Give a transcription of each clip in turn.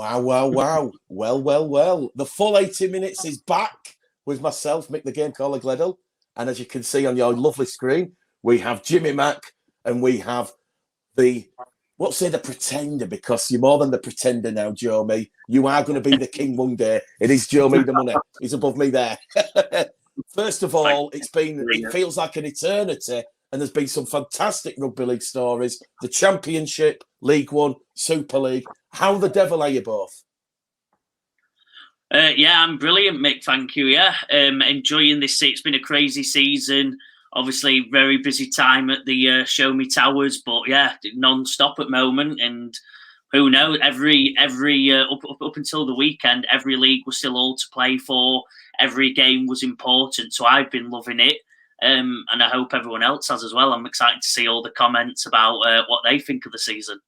Wow, wow, wow. Well. The full 80 minutes is back with myself, Mick the Game Caller Gledhill. And as you can see on your lovely screen, we have Jimmy Mack and we have the pretender, because you're more than the pretender now, Joe Me. You are going to be the king one day. It is Joe Me the money. He's above me there. First of all, it feels like an eternity, and there's been some fantastic rugby league stories. The Championship, League One, Super League. How the devil are you both? Yeah, I'm brilliant, Mick. Thank you. Yeah, enjoying this. It's been a crazy season. Obviously, very busy time at the Show Me Towers, but yeah, non-stop at the moment. And who knows? Every up until the weekend, every league was still all to play for. Every game was important, so I've been loving it. And I hope everyone else has as well. I'm excited to see all the comments about what they think of the season.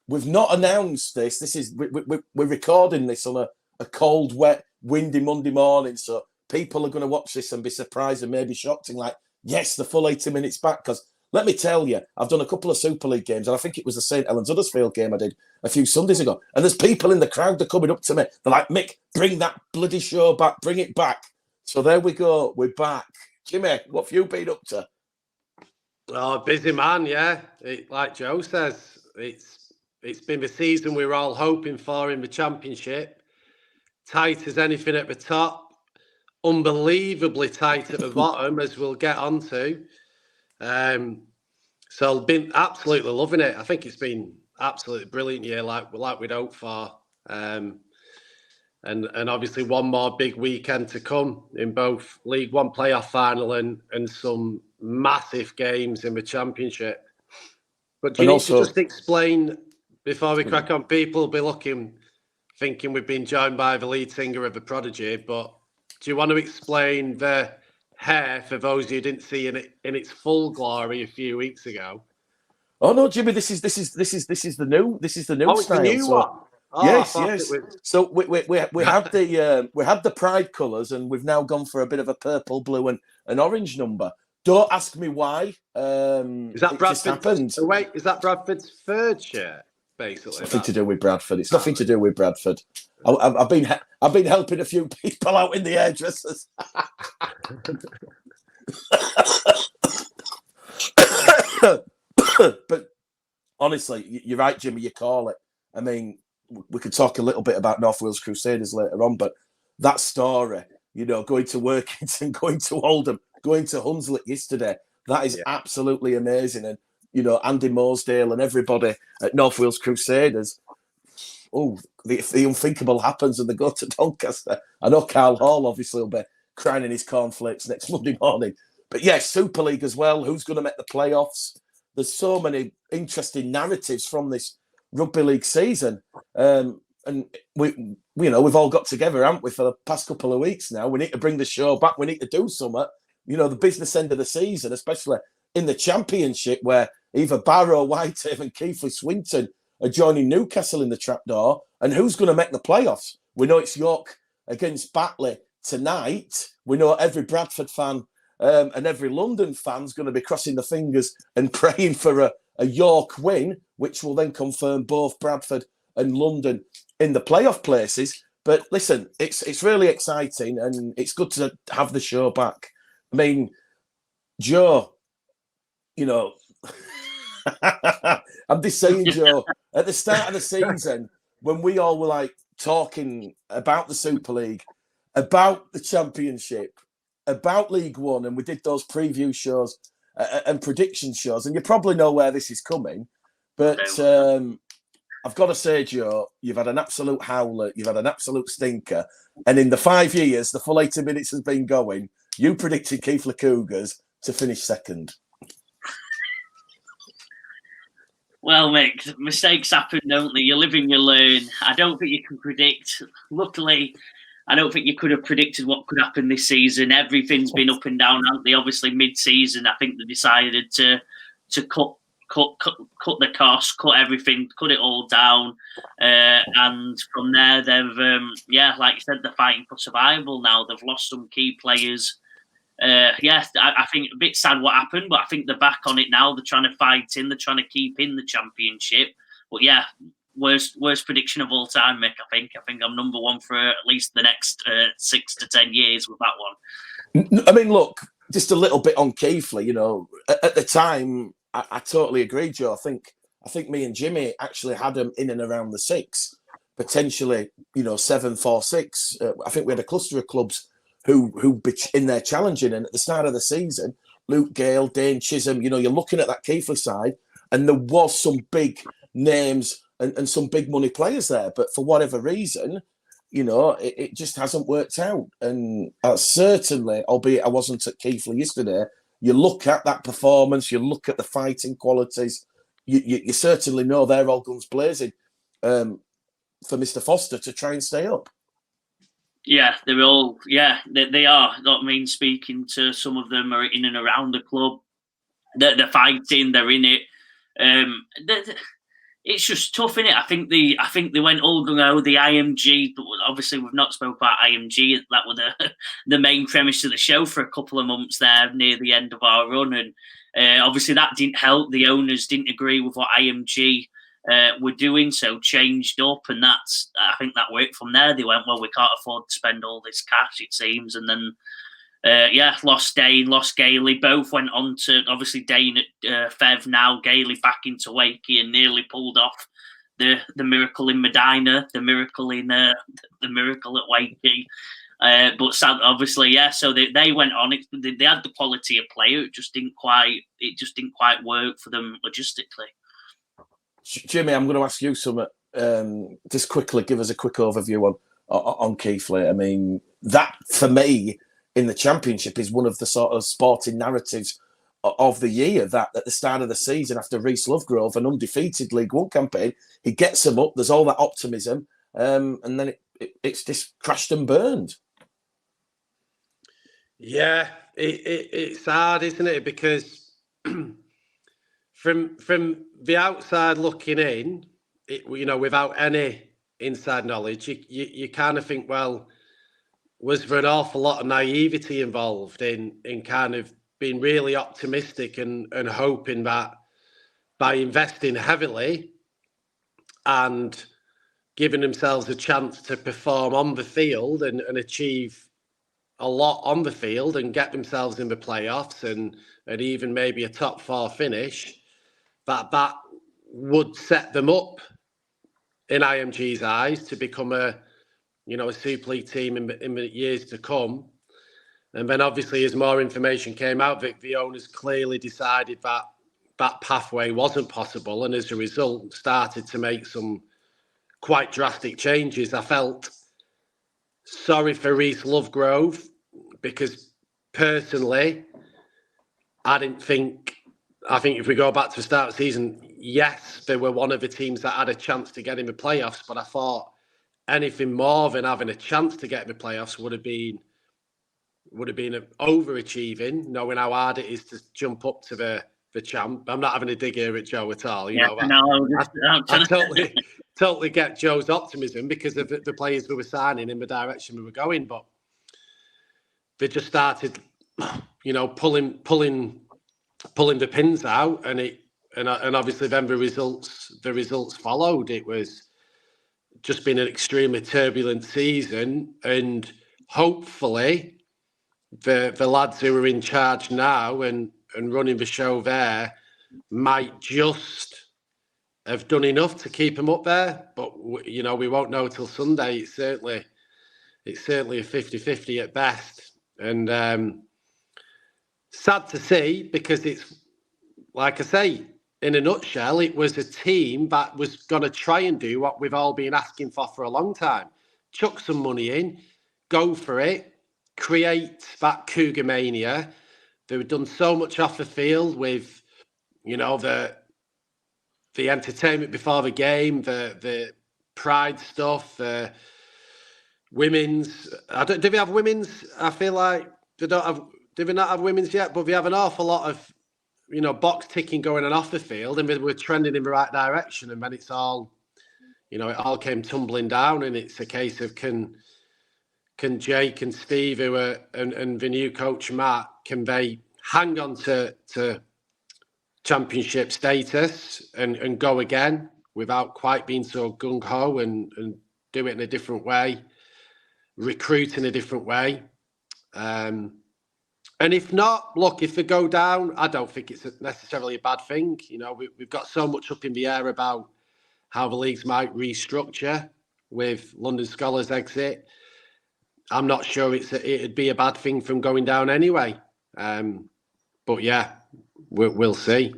We've not announced this. This is we're recording this on a cold, wet, windy Monday morning, so people are going to watch this and be surprised and maybe shocked and like, yes, the full 80 minutes back. Because let me tell you, I've done a couple of Super League games, and I think it was the St Helens Huddersfield game I did a few Sundays ago. And there's people in the crowd that are coming up to me. They're like, Mick, bring that bloody show back, bring it back. So there we go, we're back. Jimmy, what have you been up to? Oh, busy man, yeah. Like Joe says, it's been the season we were all hoping for in the Championship. Tight as anything at the top. Unbelievably tight at the bottom, as we'll get onto. So been absolutely loving it. I think it's been absolutely brilliant year, like we'd hoped for. And obviously one more big weekend to come in both League One playoff final and some massive games in the Championship. But do you need to just explain before we crack on? People will be thinking we've been joined by the lead singer of The Prodigy, but do you want to explain the hair for those who didn't see in its full glory a few weeks ago? Oh no, Jimmy, this is the new style. It's the new one. Oh, yes. So we had the pride colours, and we've now gone for a bit of a purple, blue, and orange number. Don't ask me why. Is that Bradford's? Oh, wait, is that Bradford's third shirt? Basically, it's nothing to do with Bradford. It's nothing to do with Bradford. I've been helping a few people out in the hairdressers. But honestly, you're right, Jimmy. You call it. I mean, we could talk a little bit about North Wales Crusaders later on, but that story, going to Workington, going to Oldham, going to Hunslet yesterday, that is absolutely amazing. And, Andy Moresdale and everybody at North Wales Crusaders, the unthinkable happens and they go to Doncaster. I know Carl Hall obviously will be crying in his cornflakes next Monday morning. But yes, Super League as well. Who's going to make the playoffs? There's so many interesting narratives from this Rugby League season. And we've all got together, haven't we, for the past couple of weeks now. We need to bring the show back. We need to do something. The business end of the season, especially in the Championship, where either Barrow, Whitehaven and Keighley Swinton are joining Newcastle in the trapdoor. And who's going to make the playoffs? We know it's York against Batley tonight. We know every Bradford fan and every London fan's going to be crossing the fingers and praying for a York win, which will then confirm both Bradford and London in the playoff places. But listen, it's really exciting and it's good to have the show back. I mean, Joe, I'm just saying, Joe, at the start of the season, when we all were like talking about the Super League, about the Championship, about League One, and we did those preview shows and prediction shows, and you probably know where this is coming, but I've got to say, Joe, you've had an absolute howler, you've had an absolute stinker, and in the 5 years, the full 80 minutes has been going, you predicted Keighley Cougars to finish second. Well, Mick, mistakes happen, don't they? You live and you learn. I don't think you can predict. Luckily, I don't think you could have predicted what could happen this season. Everything's been up and down, haven't they? Obviously, mid-season, I think they decided to cut the costs, cut everything, cut it all down. And from there, they've, like you said, they're fighting for survival now. They've lost some key players. I think a bit sad what happened, but I think they're back on it now. They're trying to fight in, they're trying to keep in the Championship. But yeah, worst prediction of all time, Mick. I think I'm number one for at least the next 6 to 10 years with that one. I mean, look, just a little bit on Keighley. You know, at the time, I totally agree, Joe. I think me and Jimmy actually had him in and around the 6, potentially, 7, 4, 6. I think we had a cluster of clubs who in there challenging, and at the start of the season, Luke Gale, Dane Chisholm, you're looking at that Keighley side, and there was some big names and some big money players there, but for whatever reason, it just hasn't worked out. And certainly, albeit I wasn't at Keighley yesterday, you look at that performance, you look at the fighting qualities, you certainly know they're all guns blazing for Mr. Foster to try and stay up. Yeah, they're all. Yeah, they are. I mean, speaking to some of them are in and around the club. They're fighting. They're in it. It's just tough, isn't it? I think they went all gung-ho, the IMG. But obviously, we've not spoke about IMG. That was the main premise of the show for a couple of months there near the end of our run, and obviously that didn't help. The owners didn't agree with what IMG were doing, so changed up, and I think that worked from there. They went, well, we can't afford to spend all this cash, it seems, and then lost Dane, lost Gailey. Both went on to, obviously Dane at Fev now, Gailey back into Wakey, and nearly pulled off the miracle in Medina, the miracle at Wakey. But sad, obviously, yeah. So they went on. They had the quality of player. It just didn't quite work for them logistically. Jimmy, I'm going to ask you something. Just quickly, give us a quick overview on Keighley. I mean, that for me in the Championship is one of the sort of sporting narratives of the year. That at the start of the season, after Reece Lovegrove, an undefeated League One campaign, he gets them up. There's all that optimism, and then it's just crashed and burned. Yeah, it's hard, isn't it? Because from the outside looking in, without any inside knowledge, you kind of think, well, was there an awful lot of naivety involved in kind of being really optimistic and hoping that by investing heavily and giving themselves a chance to perform on the field and achieve a lot on the field and get themselves in the playoffs and even maybe a top 4 finish, that would set them up in IMG's eyes to become a Super League team in the years to come. And then obviously as more information came out, the owners clearly decided that pathway wasn't possible, and as a result started to make some quite drastic changes. I felt sorry for Reece Lovegrove because personally, I think if we go back to the start of the season, yes, they were one of the teams that had a chance to get in the playoffs, but I thought anything more than having a chance to get in the playoffs would have been overachieving, knowing how hard it is to jump up to the champ. I'm not having a dig here at Joe at all. I totally get Joe's optimism because of the players we were signing in the direction we were going, but they just started, pulling the pins out, and obviously then the results followed. It was just been an extremely turbulent season, and hopefully the lads who are in charge now and running the show there might just have done enough to keep them up there. But we won't know till Sunday. It's certainly a 50-50 at best, and sad to see, because it's, like I say, in a nutshell, it was a team that was going to try and do what we've all been asking for a long time. Chuck some money in, go for it, create that Cougar mania. They've done so much off the field with, the entertainment before the game, the pride stuff, the women's. Do we have women's? I feel like they don't have. Do we not have women's yet? But we have an awful lot of, box ticking going on off the field, and we're trending in the right direction. And then it's all, it all came tumbling down, and it's a case of can Jake and Steve, and the new coach Matt, can they hang on to championship status and go again, without quite being so gung-ho and do it in a different way, recruit in a different way. And if not, look, if they go down, I don't think it's necessarily a bad thing. You know, we've got so much up in the air about how the leagues might restructure with London Scholars' exit. I'm not sure it'd be a bad thing from going down anyway. But yeah, we'll see.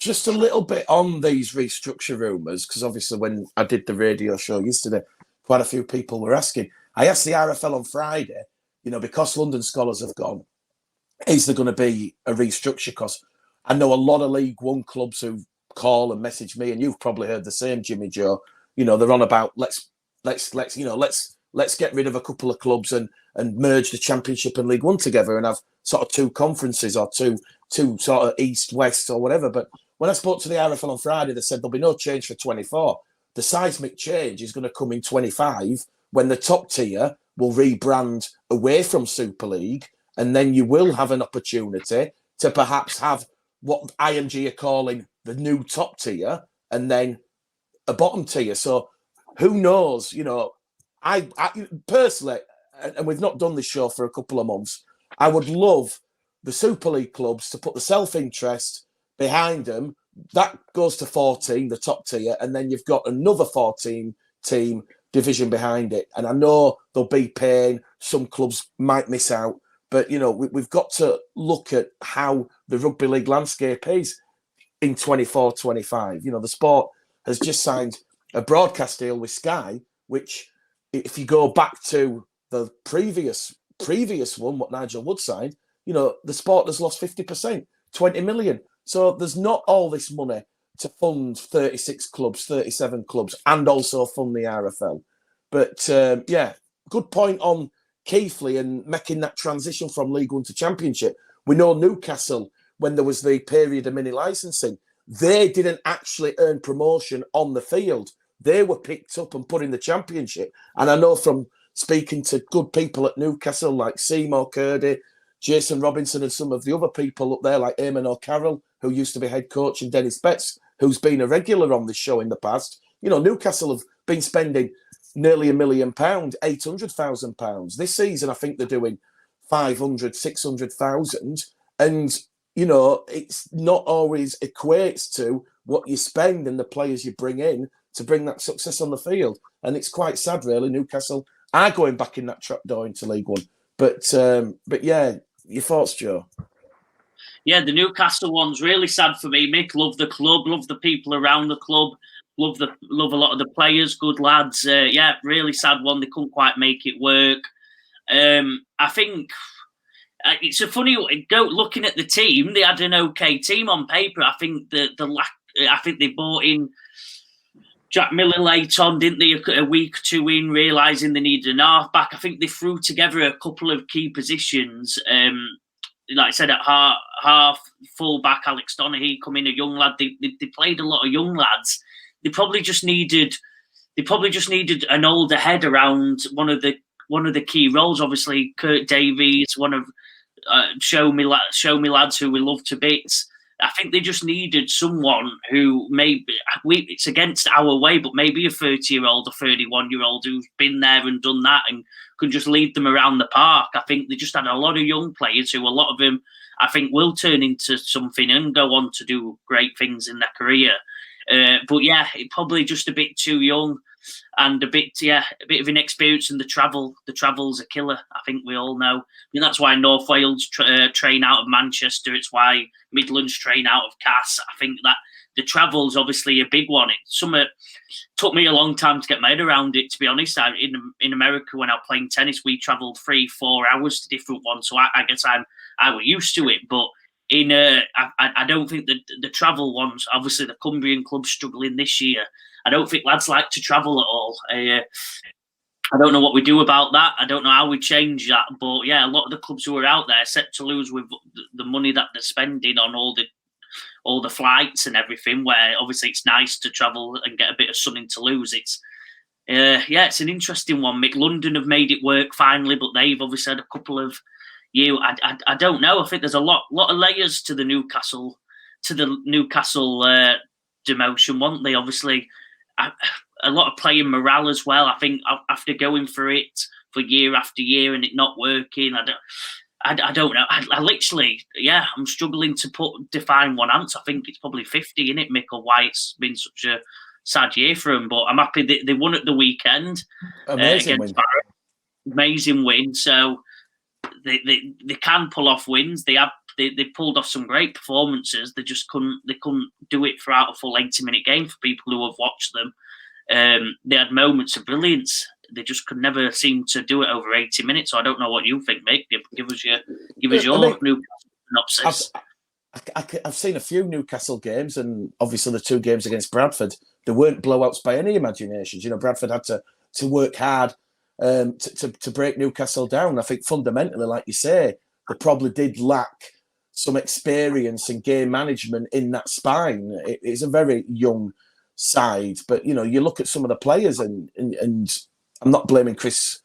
Just a little bit on these restructure rumours, because obviously when I did the radio show yesterday, quite a few people were asking. I asked the RFL on Friday, you know, because London Scholars have gone, is there going to be a restructure? Because I know a lot of League One clubs who call and message me, and you've probably heard the same, Jimmy Joe. You know, they're on about let's get rid of a couple of clubs and merge the Championship and League One together and have sort of two conferences or two sort of East, West or whatever. But when I spoke to the RFL on Friday, they said there'll be no change for 24. The seismic change is going to come in 25 when the top tier will rebrand away from Super League, and then you will have an opportunity to perhaps have what IMG are calling the new top tier and then a bottom tier. So who knows? You know, I personally, and we've not done this show for a couple of months, I would love the Super League clubs to put the self-interest behind them. That goes to 14, the top tier, and then you've got another 14 team division behind it. And I know there'll be pain. Some clubs might miss out. But, you know, we've got to look at how the rugby league landscape is in 24-25. You know, the sport has just signed a broadcast deal with Sky, which, if you go back to the previous one, what Nigel Wood signed, you know, the sport has lost 50%, 20 million. So there's not all this money to fund 36 clubs, 37 clubs, and also fund the RFL. But, yeah, good point on Keighley and making that transition from League One to Championship. We know Newcastle, when there was the period of mini licensing, they didn't actually earn promotion on the field. They were picked up and put in the Championship. And I know from speaking to good people at Newcastle, like Seymour Curdy, Jason Robinson, and some of the other people up there, like Eamon O'Carroll, who used to be head coach, and Dennis Betts, who's been a regular on this show in the past. You know, Newcastle have been spending nearly £1 million, £800,000. This season, I think they're doing 500, 600,000. And, you know, it's not always equates to what you spend and the players you bring in to bring that success on the field. And it's quite sad, really. Newcastle are going back in that trapdoor into League One. But yeah, your thoughts, Joe? Yeah, the Newcastle one's really sad for me. Mick, love the club, love the people around the club, love a lot of the players, good lads. Yeah, really sad one. They couldn't quite make it work. I think it's a funny looking at the team. They had an okay team on paper. I think I think they bought in Jack Miller late on, didn't they? A week or two in, realising they needed an half-back. I think they threw together a couple of key positions. Like I said, at half, full-back, Alex Donaghy come in, a young lad. They played a lot of young lads. They probably just needed an older head around one of the key roles. Obviously, Kurt Davies, one of show me lads who we love to bits. I think they just needed someone who it's against our way, but maybe a 30-year-old or 31-year-old who's been there and done that and can just lead them around the park. I think they just had a lot of young players who, a lot of them, I think, will turn into something and go on to do great things in their career. But yeah, it probably just a bit too young and a bit of inexperience, and the travel's a killer. I think we all know. I mean, that's why North Wales train out of Manchester. It's why Midlands train out of Cass. I think that the travel's obviously a big one. It took me a long time to get my head around it, to be honest. In America, when I was playing tennis, we travelled 3-4 hours to different ones, so I guess I was used to it. But I don't think the travel ones, obviously the Cumbrian club's struggling this year. I don't think lads like to travel at all. I don't know what we do about that. I don't know how we change that. But yeah, a lot of the clubs who are out there set to lose with the money that they're spending on all the flights and everything, where obviously it's nice to travel and get a bit of sun in Toulouse. It's an interesting one. Mick, London have made it work finally, but they've obviously had a couple of years. I don't know. I think there's a lot of layers to the Newcastle demotion, weren't they? Obviously, a lot of player morale as well. I think after going through it for year after year and it not working, I don't know. I literally, I'm struggling to define one answer. I think it's probably 50, innit, Mick, or why it's been such a sad year for them. But I'm happy they won at the weekend. Amazing win. Amazing win. So they can pull off wins. They pulled off some great performances. They just couldn't do it throughout a full 80-minute game for people who have watched them. They had moments of brilliance. They just could never seem to do it over 80 minutes. So I don't know what you think, Mick. Give us your Newcastle synopsis. I've seen a few Newcastle games, and obviously the 2 games against Bradford. They weren't blowouts by any imaginations. Bradford had to work hard to break Newcastle down. I think fundamentally, like you say, they probably did lack some experience and game management in that spine. It's a very young side, but you look at some of the players, and I'm not blaming Chris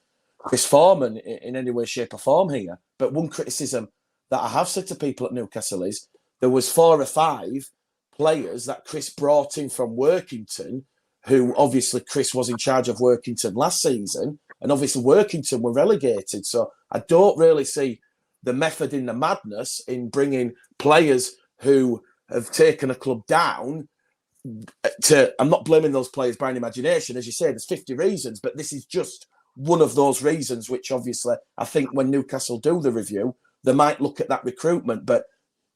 Foreman in any way, shape, or form here. But one criticism that I have said to people at Newcastle is there was 4 or 5 players that Chris brought in from Workington, who obviously Chris was in charge of Workington last season, and obviously Workington were relegated. So I don't really see the method in the madness in bringing players who have taken a club down. I'm not blaming those players by an imagination. As you say, there's 50 reasons, but this is just one of those reasons which obviously I think when Newcastle do the review, they might look at that recruitment. But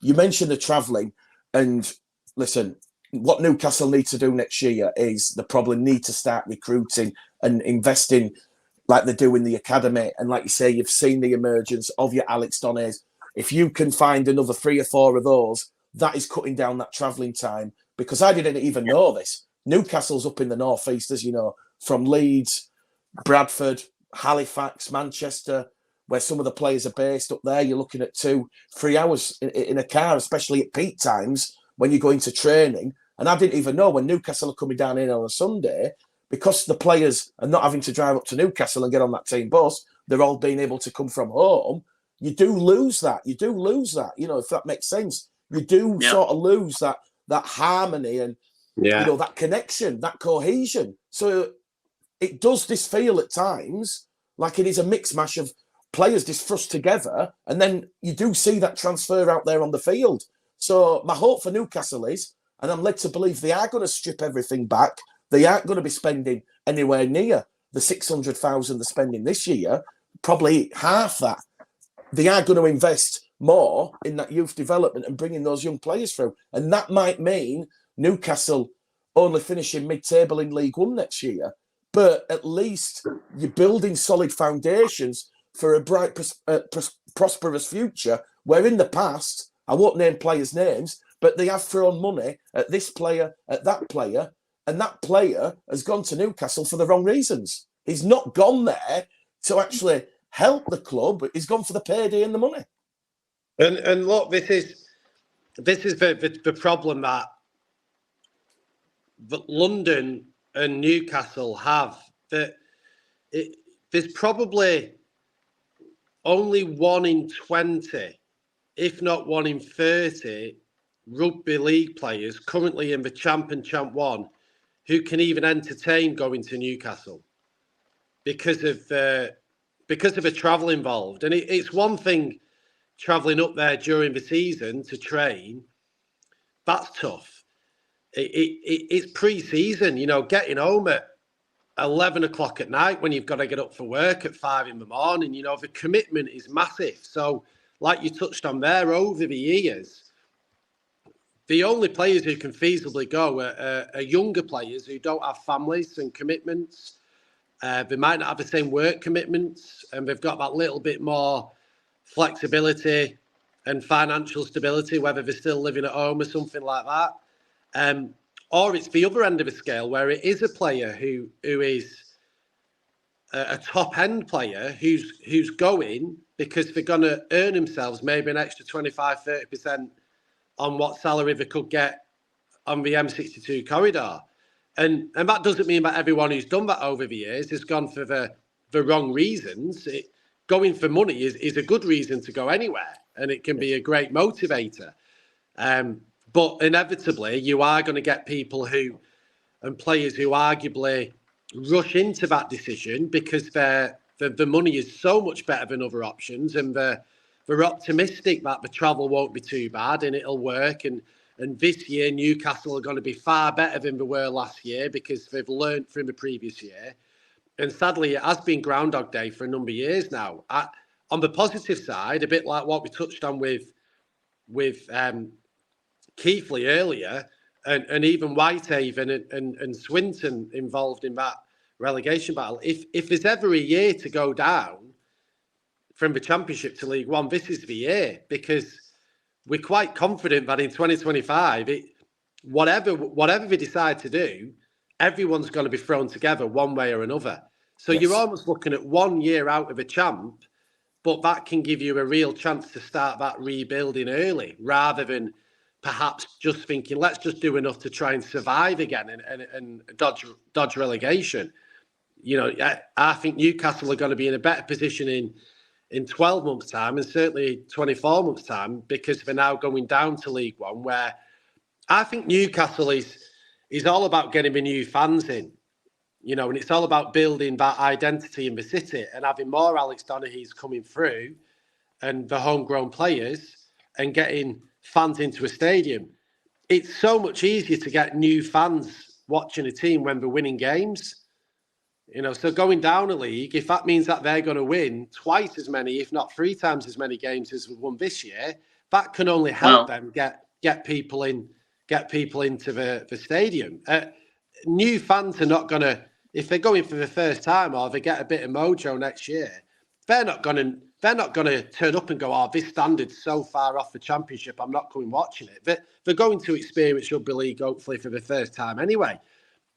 you mentioned the travelling, and listen, what Newcastle need to do next year is they probably need to start recruiting and investing like they do in the academy. And like you say, you've seen the emergence of your Alex Donnays. If you can find another 3 or 4 of those, that is cutting down that travelling time. Because I didn't even know this. Newcastle's up in the northeast, as you know, from Leeds, Bradford, Halifax, Manchester, where some of the players are based up there. You're looking at 2-3 hours in a car, especially at peak times when you go into training. And I didn't even know when Newcastle are coming down in on a Sunday, because the players are not having to drive up to Newcastle and get on that team bus, they're all being able to come from home. You do lose that. If that makes sense. You do sort of lose that harmony and that connection, that cohesion. So it does this feel at times like it is a mix mash of players just thrust together, and then you do see that transfer out there on the field. So my hope for Newcastle is, and I'm led to believe they are going to strip everything back. They aren't going to be spending anywhere near the 600,000 they're spending this year, probably half that. They are going to invest more in that youth development and bringing those young players through. And that might mean Newcastle only finishing mid-table in League One next year. But at least you're building solid foundations for a bright, prosperous future, where in the past, I won't name players' names, but they have thrown money at this player, at that player, and that player has gone to Newcastle for the wrong reasons. He's not gone there to actually help the club. He's gone for the payday and the money. And look, this is the problem that London and Newcastle have. There's probably only 1 in 20, if not 1 in 30, rugby league players currently in the Champ and Champ 1 who can even entertain going to Newcastle because of the travel involved. And it's one thing travelling up there during the season to train. That's tough. It's pre-season, getting home at 11 o'clock at night when you've got to get up for work at 5 in the morning. The commitment is massive. So like you touched on there, over the years, the only players who can feasibly go are younger players who don't have families and commitments. They might not have the same work commitments, and they've got that little bit more flexibility and financial stability, whether they're still living at home or something like that. Or it's the other end of the scale where it is a player who is a top-end player who's going because they're going to earn themselves maybe an extra 25-30% on what salary they could get on the M62 corridor. And that doesn't mean that everyone who's done that over the years has gone for the wrong reasons. Going for money is a good reason to go anywhere, and it can be a great motivator. But inevitably, you are going to get people and players who arguably rush into that decision because the money is so much better than other options, and they're optimistic that the travel won't be too bad and it'll work. And this year, Newcastle are going to be far better than they were last year because they've learned from the previous year. And sadly, it has been Groundhog Day for a number of years now. On the positive side, a bit like what we touched on with Keighley earlier, and even Whitehaven and Swinton involved in that relegation battle. If there's ever a year to go down from the Championship to League One, this is the year, because we're quite confident that in 2025, whatever they decide to do, everyone's going to be thrown together one way or another. So You're almost looking at 1 year out of a champ, but that can give you a real chance to start that rebuilding early, rather than perhaps just thinking, let's just do enough to try and survive again and dodge relegation. I think Newcastle are going to be in a better position in 12 months' time, and certainly 24 months' time, because they're now going down to League One, where I think Newcastle is all about getting the new fans in, and it's all about building that identity in the city and having more Alex Donaghy's coming through and the homegrown players and getting fans into a stadium. It's so much easier to get new fans watching a team when they're winning games. So going down a league, if that means that they're going to win twice as many, if not 3 times as many games as we've won this year, that can only help them get people into the stadium. New fans are not going to, if they're going for the first time or they get a bit of mojo next year, they're not going to turn up and go, oh, this standard's so far off the Championship, I'm not going watching it. They're going to experience Rugby League hopefully for the first time anyway,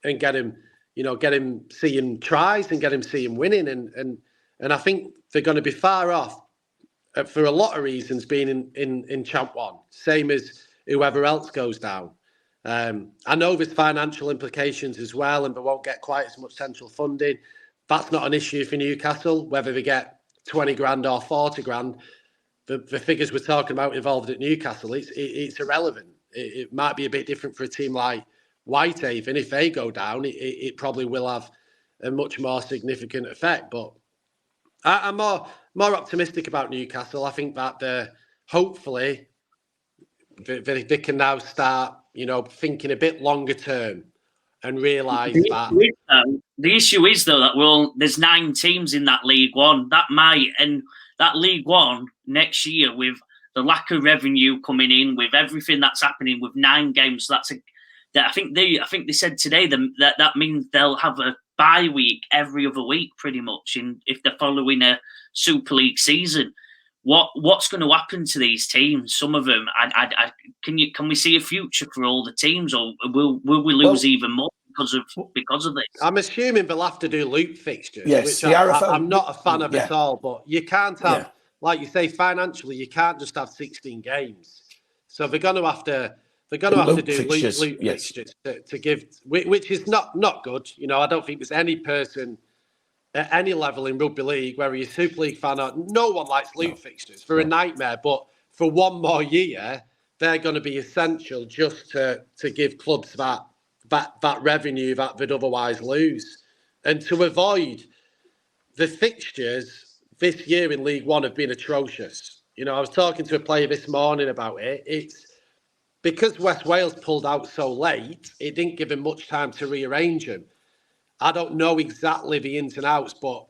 and get him seeing tries and get him seeing winning. And I think they're going to be far off for a lot of reasons being in Champ 1, same as whoever else goes down. I know there's financial implications as well, and they won't get quite as much central funding. That's not an issue for Newcastle, whether they get 20 grand or 40 grand. The figures we're talking about involved at Newcastle, it's irrelevant. It might be a bit different for a team like Whitehaven. If they go down, it probably will have a much more significant effect. But I'm more optimistic about Newcastle. I think that hopefully they can now start, thinking a bit longer term and realise that. The issue is, though, that there's 9 teams in that League One. That League One next year, with the lack of revenue coming in, with everything that's happening, with 9 games, I think they said today that means they'll have a bye week every other week, pretty much, if they're following a Super League season. What's going to happen to these teams? Some of them, can we see a future for all the teams, or will we lose even more because of this? I'm assuming they'll have to do loop fixtures, yes, which I'm not a fan of at all. But you can't have, like you say, financially, you can't just have 16 games. So they're going to have to. They're going to have to do loop fixtures to give, which is not good. I don't think there's any person at any level in Rugby League, whether you're a Super League fan or no one likes loop fixtures. They're a nightmare. But for 1 more year, they're going to be essential just to give clubs that revenue that they'd otherwise lose. And to avoid the fixtures this year in League One have been atrocious. I was talking to a player this morning about it. It's because West Wales pulled out so late, it didn't give him much time to rearrange them. I don't know exactly the ins and outs, but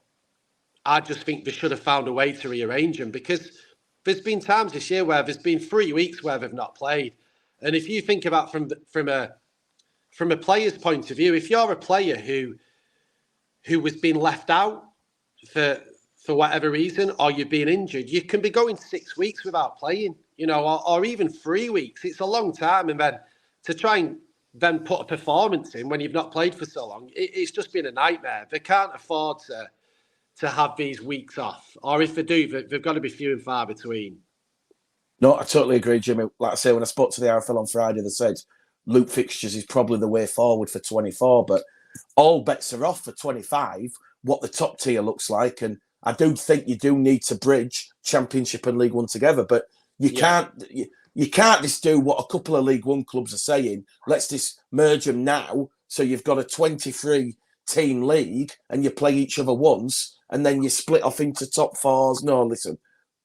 I just think they should have found a way to rearrange them, because there's been times this year where there's been 3 weeks where they've not played. And if you think about from a player's point of view, if you're a player who was being left out for whatever reason, or you've been injured, you can be going 6 weeks without playing, or even 3 weeks. It's a long time. And then to try and then put a performance in when you've not played for so long, it's just been a nightmare. They can't afford to have these weeks off. Or if they do, they've got to be few and far between. No, I totally agree, Jimmy. Like I say, when I spoke to the RFL on Friday, they said loop fixtures is probably the way forward for 24, but all bets are off for 25, what the top tier looks like. And I do think you do need to bridge Championship and League One together, but You can't just do what a couple of League One clubs are saying. Let's just merge them now. So you've got a 23-team league and you play each other once and then you split off into top fours. No, listen.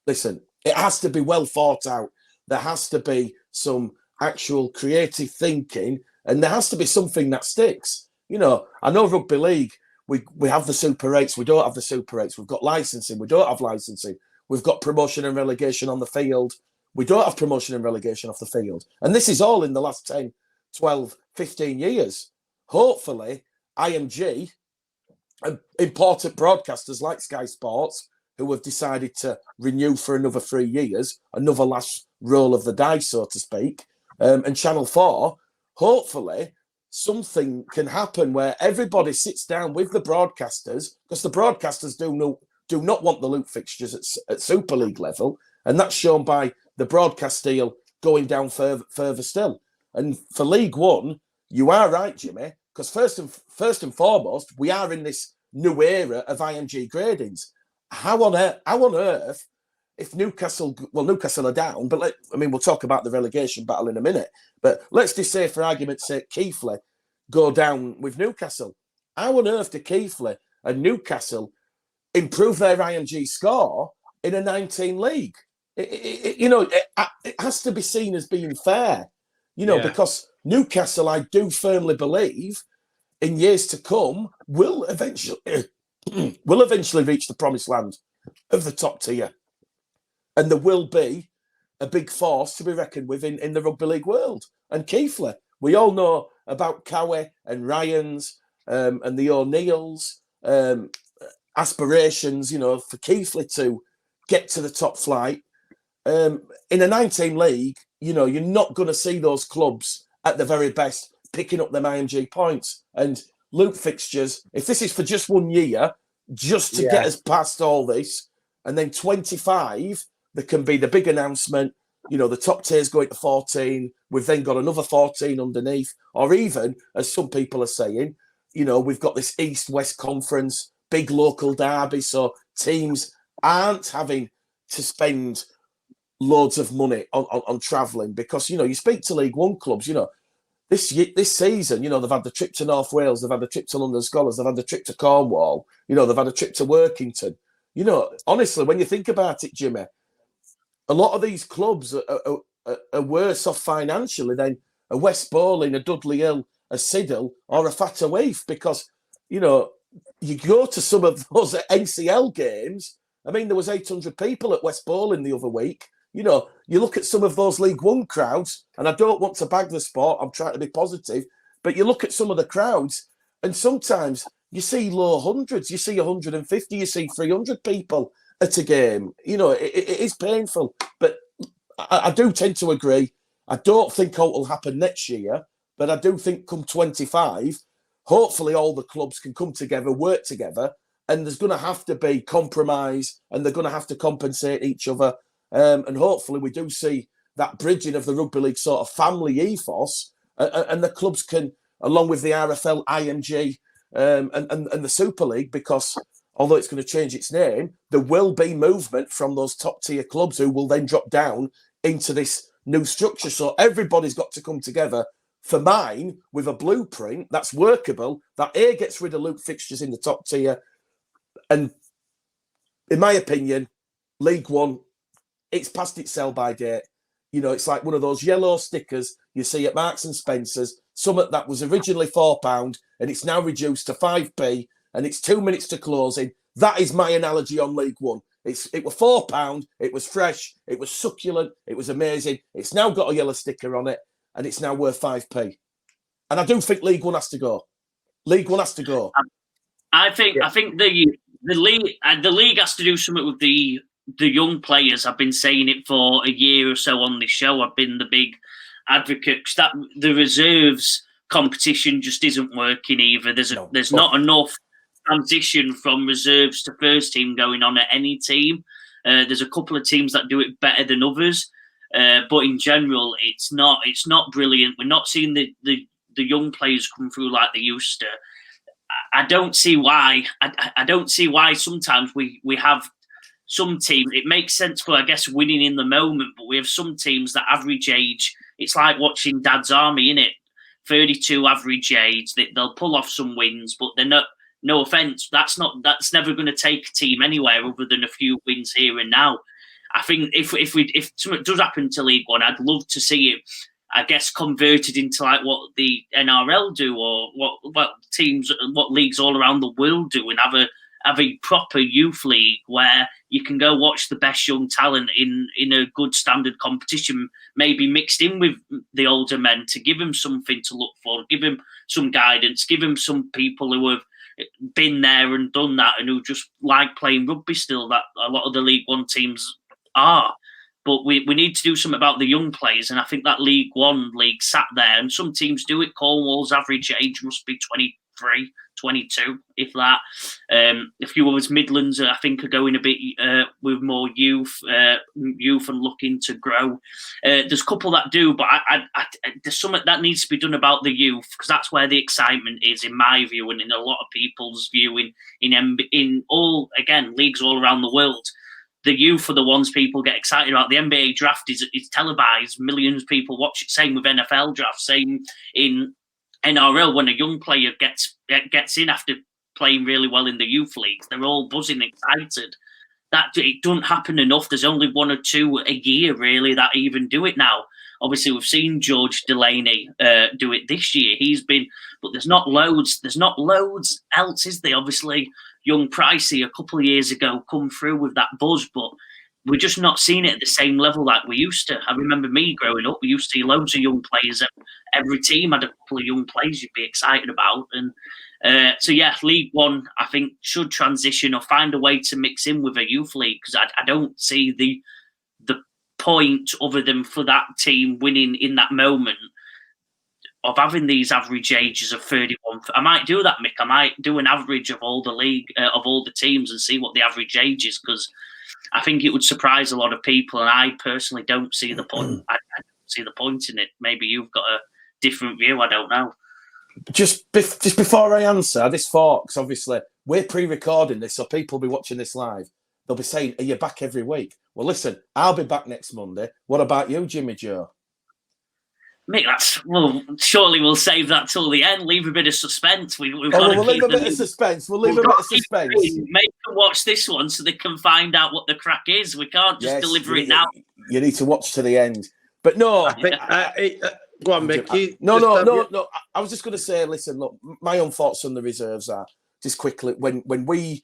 It has to be well thought out. There has to be some actual creative thinking and there has to be something that sticks. You know, I know Rugby League, we have the Super 8s, we don't have the Super 8s. We've got licensing, we don't have licensing. We've got promotion and relegation on the field. We don't have promotion and relegation off the field. And this is all in the last 10, 12, 15 years. Hopefully, IMG and important broadcasters like Sky Sports, who have decided to renew for another 3 years, another last roll of the dice, so to speak, and Channel 4, hopefully something can happen where everybody sits down with the broadcasters, because the broadcasters do not want the loot fixtures at Super League level, and that's shown by the broadcast deal going down further still. And for League One, you are right, Jimmy, because first and foremost, we are in this new era of IMG gradings. How on earth, if Newcastle are down, but we'll talk about the relegation battle in a minute, but let's just say, for argument's sake, Keighley go down with Newcastle. How on earth do Keighley and Newcastle improve their IMG score in a 19 league? It has to be seen as being fair, because Newcastle, I do firmly believe, in years to come, will eventually reach the promised land of the top tier. And there will be a big force to be reckoned with in the rugby league world. And Keighley, we all know about Cowie and Ryans and the O'Neills, aspirations, for Keighley to get to the top flight. In a 19 league, you're not going to see those clubs at the very best picking up them IMG points. And loot fixtures, if this is for just 1 year, just to get us past all this, and then 25, there can be the big announcement, the top tier's going to 14, we've then got another 14 underneath, or even, as some people are saying, we've got this East-West conference, big local derby, so teams aren't having to spend loads of money on travelling, because, you speak to League One clubs, this season, they've had the trip to North Wales, they've had the trip to London Scholars, they've had the trip to Cornwall, they've had a trip to Workington. Honestly, when you think about it, Jimmy, a lot of these clubs are worse off financially than a West Bowling, a Dudley Hill, a Siddle, or a Fataweef, because, you go to some of those NCL games. I mean, there was 800 people at West Bowling the other week. You look at some of those League One crowds, and I don't want to bag the sport, I'm trying to be positive, but you look at some of the crowds, and sometimes you see low hundreds, you see 150, you see 300 people at a game. It is painful, but I do tend to agree. I don't think what will happen next year, but I do think come 25, hopefully all the clubs can come together, work together, and there's going to have to be compromise, and they're going to have to compensate each other. And hopefully we do see that bridging of the rugby league sort of family ethos, and the clubs can, along with the RFL, IMG, and the Super League, because although it's going to change its name, there will be movement from those top tier clubs who will then drop down into this new structure. So everybody's got to come together, for mine, with a blueprint that's workable, that gets rid of loot fixtures in the top tier. And in my opinion, League One, it's past its sell-by date. It's like one of those yellow stickers you see at Marks and Spencer's. Something that was originally £4 and it's now reduced to 5p, and it's 2 minutes to closing. That is my analogy on League One. It was £4. It was fresh. It was succulent. It was amazing. It's now got a yellow sticker on it, and it's now worth 5p. And I do think League One has to go. League One has to go. I think the league has to do something with the young players. I've been saying it for a year or so on this show. I've been the big advocate, because that the reserves competition just isn't working either. There's not enough transition from reserves to first team going on at any team. There's a couple of teams that do it better than others, but in general, it's not brilliant. We're not seeing the young players come through like they used to. I don't see why. I don't see why sometimes we have some teams, it makes sense for, I guess, winning in the moment, but we have some teams that average age, it's like watching Dad's Army, innit? 32 average age, they'll pull off some wins, but they're not, no offence, that's never going to take a team anywhere other than a few wins here and now. I think if something does happen to League One, I'd love to see it, I guess, converted into like what the NRL do, or what teams, what leagues all around the world do, and have a proper youth league where you can go watch the best young talent in a good standard competition, maybe mixed in with the older men, to give them something to look for, give them some guidance, give them some people who have been there and done that and who just like playing rugby still, that a lot of the League One teams are. But we need to do something about the young players, and I think that League One league sat there, and some teams do it. Cornwall's average age must be 23, 22, if that. A few of us Midlands, I think, are going a bit with more youth and looking to grow. There's a couple that do, but there's something that needs to be done about the youth, because that's where the excitement is, in my view, and in a lot of people's view, in all, again, leagues all around the world. The youth are the ones people get excited about. The NBA draft is televised. Millions of people watch it. Same with NFL draft. Same in NRL. When a young player gets in after playing really well in the youth leagues, they're all buzzing, excited. That it doesn't happen enough. There's only one or two a year, really, that even do it now. Obviously, we've seen George Delaney do it this year. But there's not loads. There's not loads else, is there? Obviously, young Pricey a couple of years ago come through with that buzz, but we're just not seeing it at the same level like we used to. I remember me growing up, we used to see loads of young players. Every team had a couple of young players you'd be excited about. And so, yeah, League One, I think, should transition or find a way to mix in with a youth league, because I don't see the point other than for that team winning in that moment of having these average ages of 31. I might do that, Mick. I might do an average of all the league, of all the teams, and see what the average age is, because I think it would surprise a lot of people, and I personally don't see the point. I don't see the point in it. Maybe you've got a different view. I don't know. Just before I answer this, Forks, obviously, we're pre-recording this, so people will be watching this live. They'll be saying, are you back every week? Well, listen, I'll be back next Monday. What about you, Jimmy Joe? Mick, surely we'll save that till the end. Leave a bit of suspense. We'll leave a bit of suspense. We'll leave a bit of suspense. Make them watch this one so they can find out what the crack is. We can't just deliver it now. You need to watch to the end. But no, go on, Mick. No. I was just going to say, listen, look, my own thoughts on the reserves are, just quickly, when we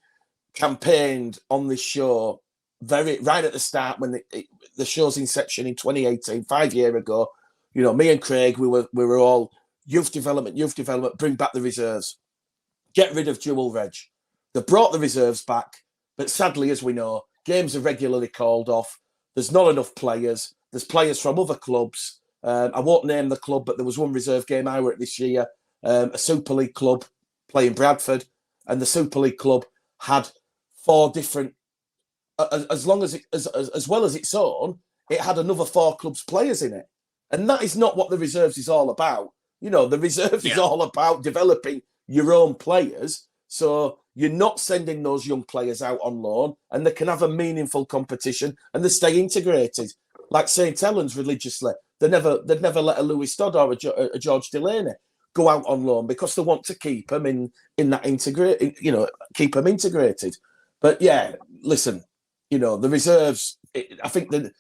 campaigned on this show right at the start, when the show's inception in 2018, 5 years ago, you know, me and Craig, we were all youth development, bring back the reserves, get rid of dual reg. They brought the reserves back, but sadly, as we know, games are regularly called off. There's not enough players. There's players from other clubs. I won't name the club, but there was one reserve game I were at this year, a Super League club playing Bradford, and the Super League club had 4 different, as well as its own, it had another 4 clubs players in it. And that is not what the reserves is all about. You know, the reserves is all about developing your own players. So you're not sending those young players out on loan, and they can have a meaningful competition and they stay integrated. Like St. Helens religiously, they'd never let a Louis Stodd or a George Delaney go out on loan, because they want to keep them in that integrate, you know, keep them integrated. But yeah, listen, you know, the reserves, I think that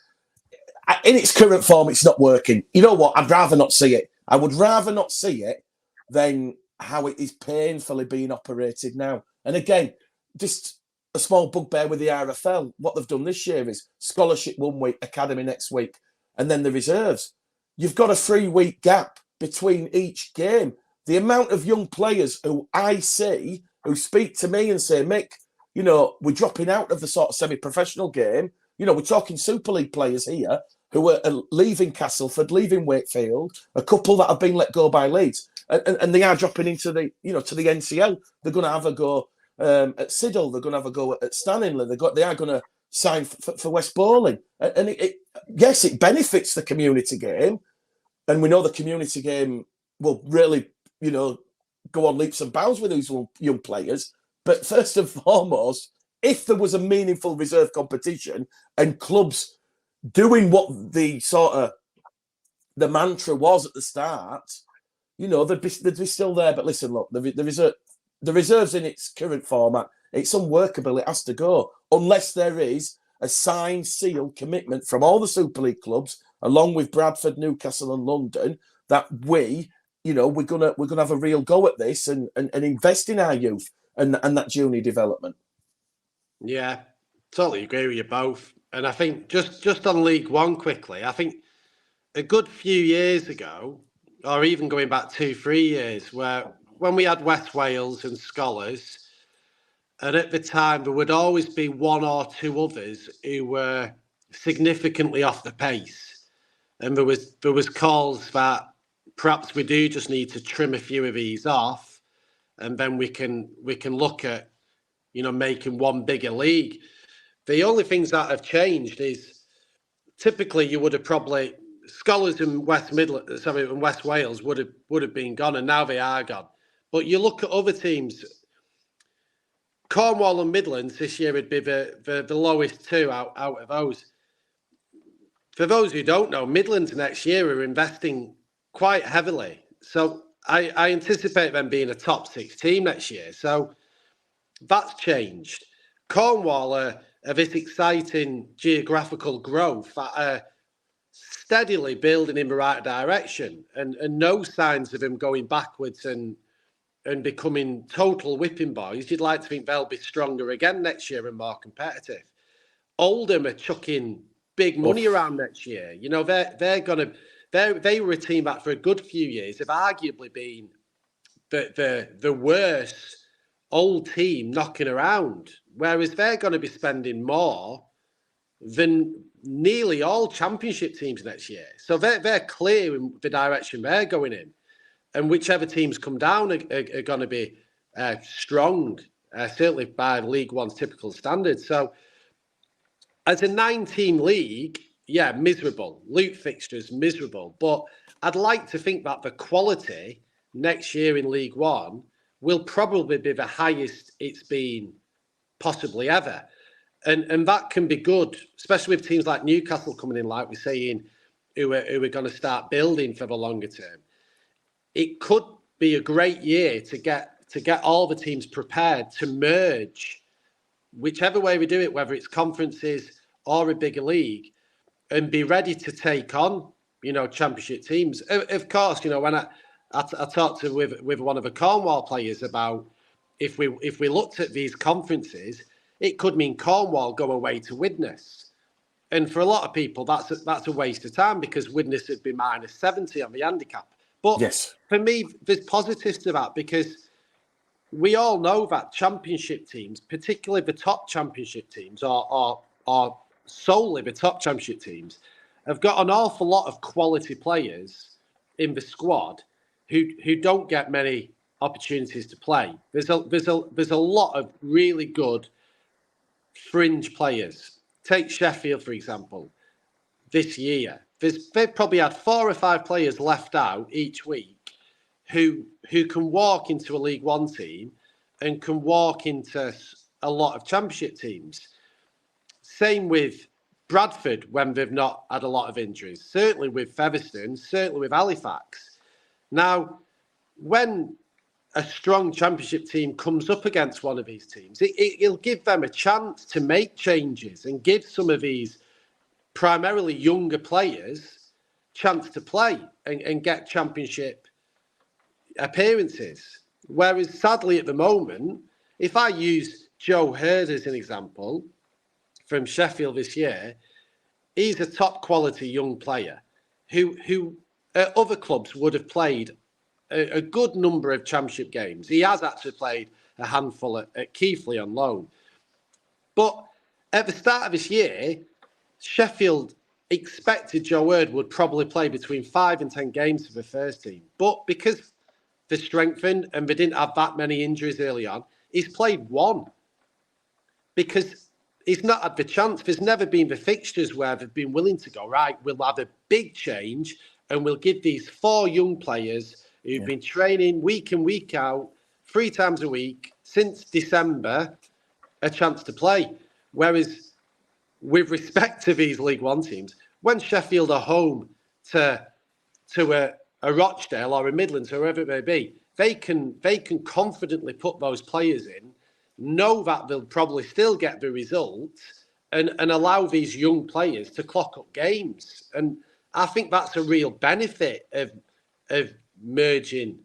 in its current form, it's not working. You know what? I'd rather not see it. I would rather not see it than how it is painfully being operated now. And again, just a small bugbear with the RFL. What they've done this year is scholarship 1 week, academy next week, and then the reserves. You've got a 3-week gap between each game. The amount of young players who I see who speak to me and say, Mick, you know, we're dropping out of the sort of semi-professional game. You know, we're talking Super League players here who are leaving Castleford, leaving Wakefield, a couple that have been let go by Leeds, and they are dropping into the, you know, to the NCL. They're going to have a go at Siddle. They're going to have a go at Stanningley. They are going to sign for West Bowling. And yes, it benefits the community game, and we know the community game will really, you know, go on leaps and bounds with these young players. But first and foremost, if there was a meaningful reserve competition and clubs doing what the sort of the mantra was at the start, you know, they'd be still there. But listen, look, the reserves in its current format, it's unworkable. It has to go unless there is a signed, sealed commitment from all the Super League clubs, along with Bradford, Newcastle, and London, that we're gonna have a real go at this and invest in our youth and that junior development. Yeah, totally agree with you both. And I think just on League One quickly, I think a good few years ago, or even going back 2-3 years, when we had West Wales and Scholars, and at the time there would always be one or two others who were significantly off the pace, and there was calls that perhaps we do just need to trim a few of these off, and then we can look at making one bigger league. The only things that have changed is typically you would have probably Scholars in West Wales would have been gone, and now they are gone. But you look at other teams, Cornwall and Midlands this year would be the lowest two out of those. For those who don't know, Midlands next year are investing quite heavily. So I anticipate them being a top 6 team next year. So that's changed. Cornwall are this exciting geographical growth that are steadily building in the right direction, and no signs of them going backwards and becoming total whipping boys. You'd like to think they'll be stronger again next year and more competitive. Oldham are chucking big money around next year. You know, they were a team that for a good few years have arguably been the worst old team knocking around, whereas they're going to be spending more than nearly all championship teams next year. So they're clear in the direction they're going in, and whichever teams come down are going to be strong, certainly by League One's typical standards. So as a 9-team league, yeah, miserable. Loot fixtures, miserable. But I'd like to think that the quality next year in League One will probably be the highest it's been possibly ever. And that can be good, especially with teams like Newcastle coming in, like we're saying, who are going to start building for the longer term. It could be a great year to get all the teams prepared to merge, whichever way we do it, whether it's conferences or a bigger league, and be ready to take on, championship teams. Of course, when I talked with one of the Cornwall players about if we looked at these conferences, it could mean Cornwall go away to Widnes. And for a lot of people, that's a waste of time because Widnes would be -70 on the handicap. But yes, for me, there's positives to that because we all know that championship teams, particularly the top championship teams or solely the top championship teams, have got an awful lot of quality players in the squad who don't get many opportunities to play. There's a lot of really good fringe players. Take Sheffield, for example. This year, they've probably had 4 or 5 players left out each week who can walk into a League One team and can walk into a lot of championship teams. Same with Bradford when they've not had a lot of injuries. Certainly with Featherstone, certainly with Halifax. Now, when a strong championship team comes up against one of these teams, it'll give them a chance to make changes and give some of these primarily younger players chance to play and get championship appearances. Whereas sadly at the moment, if I use Joe Hurd as an example from Sheffield this year, he's a top quality young player who at other clubs would have played a good number of championship games. He has actually played a handful at Keighley on loan. But at the start of this year, Sheffield expected Joe Hurd would probably play between 5 and 10 games for the first team. But because they strengthened and they didn't have that many injuries early on, he's played 1. Because he's not had the chance. There's never been the fixtures where they've been willing to go, right, we'll have a big change and we'll give these 4 young players who've been training week in, week out, 3 times a week since December, a chance to play. Whereas, with respect to these League One teams, when Sheffield are home to a Rochdale or a Midlands, or whoever it may be, they can confidently put those players in, know that they'll probably still get the result, and allow these young players to clock up games. And I think that's a real benefit of merging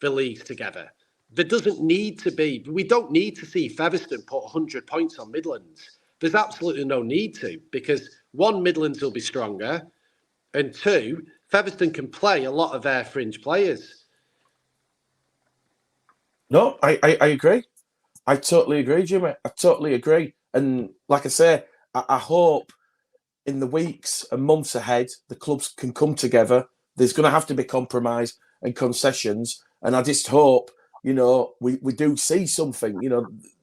the leagues together. There doesn't need to be, we don't need to see Featherstone put 100 points on Midlands. There's absolutely no need to, because one, Midlands will be stronger, and two, Featherstone can play a lot of their fringe players. No, I agree. I totally agree, Jimmy. I totally agree. And like I say, I hope in the weeks and months ahead, the clubs can come together. There's going to have to be compromise and concessions. And I just hope, we do see something.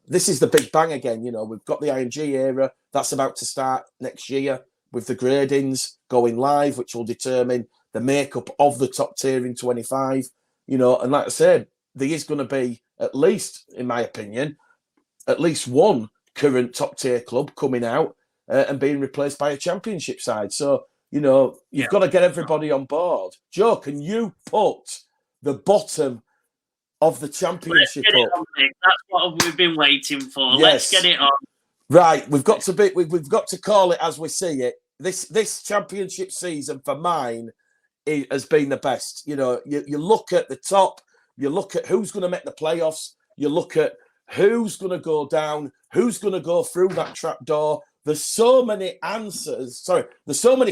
This is the big bang again. We've got the IMG era. That's about to start next year with the gradings going live, which will determine the makeup of the top tier in 25. And like I said, there is going to be, at least, in my opinion, at least one current top tier club coming out and being replaced by a championship side. So, you've got to get everybody on board. Joe, can you put the bottom of the championship Let's get up? it on, Mick. That's what we've been waiting for. Yes. Let's get it on. Right, we've got to call it as we see it. This championship season for mine has been the best. You look at the top, you look at who's going to make the playoffs, you look at who's going to go down, who's going to go through that trap door. There's so many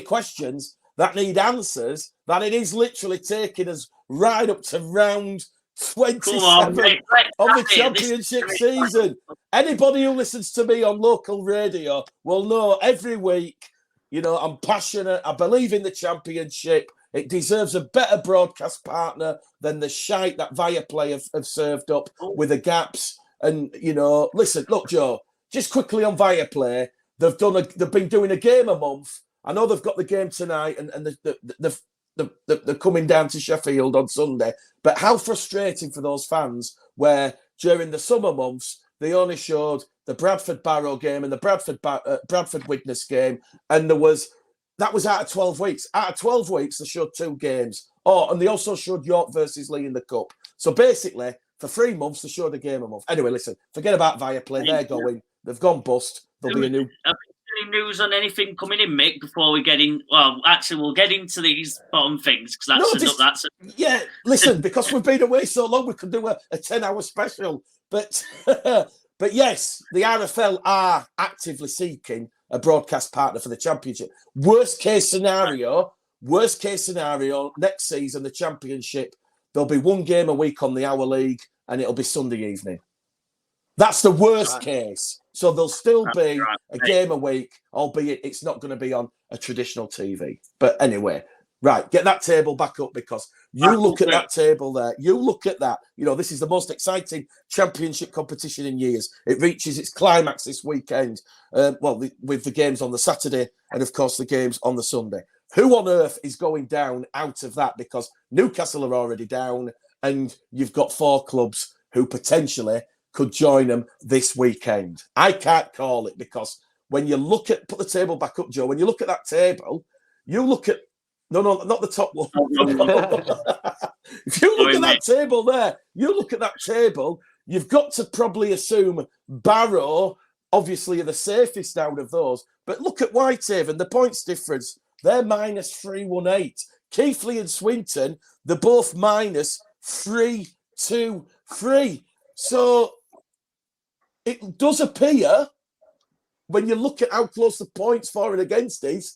questions that need answers that it is literally taking us right up to round 27 of the championship season. Anybody who listens to me on local radio will know every week, I'm passionate. I believe in the championship. It deserves a better broadcast partner than the shite that Viaplay have served up with the gaps. And, listen, look, Joe, just quickly on Viaplay, they've been doing a game a month. I know they've got the game tonight and they're coming down to Sheffield on Sunday. But how frustrating for those fans where during the summer months, they only showed the Bradford Barrow game and the Bradford Widnes game. And that was out of 12 weeks. Out of 12 weeks, they showed 2 games. Oh, and they also showed York versus Lee in the Cup. So basically, for 3 months, they showed a game a month. Anyway, listen, forget about Viaplay. They're going. They've gone bust. There'll be a new... Any news on anything coming in, Mick, before we get in? Well, actually, we'll get into these bottom things, because Yeah, listen, because we've been away so long, we could do a 10-hour special. But but yes, the RFL are actively seeking a broadcast partner for the championship. Worst case scenario, next season, the championship, there'll be 1 game a week on the Hour League, and it'll be Sunday evening. That's the worst case. So there'll still be a game a week, albeit it's not going to be on a traditional TV. But anyway, right, get that table back up, because you look at that table there. You look at that. This is the most exciting championship competition in years. It reaches its climax this weekend. With the games on the Saturday and, of course, the games on the Sunday. Who on earth is going down out of that? Because Newcastle are already down, and you've got 4 clubs who potentially could join them this weekend. I can't call it, because when you look at, put the table back up, Joe, when you look at that table, you look at, no, not the top one. If you look at that table there, you've got to probably assume Barrow, obviously, are the safest out of those. But look at Whitehaven, the points difference, they're minus 318. Keighley and Swinton, they're both minus 323. So it does appear, when you look at how close the points for and against is,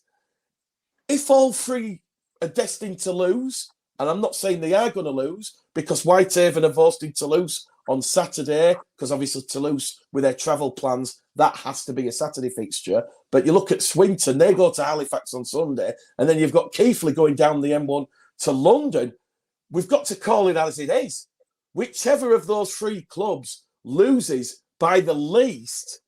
if all 3 are destined to lose, and I'm not saying they are going to lose, because Whitehaven are hosting Toulouse on Saturday, because obviously Toulouse, with their travel plans, that has to be a Saturday fixture. But you look at Swinton, they go to Halifax on Sunday, and then you've got Keighley going down the M1 to London. We've got to call it as it is. Whichever of those 3 clubs loses by the least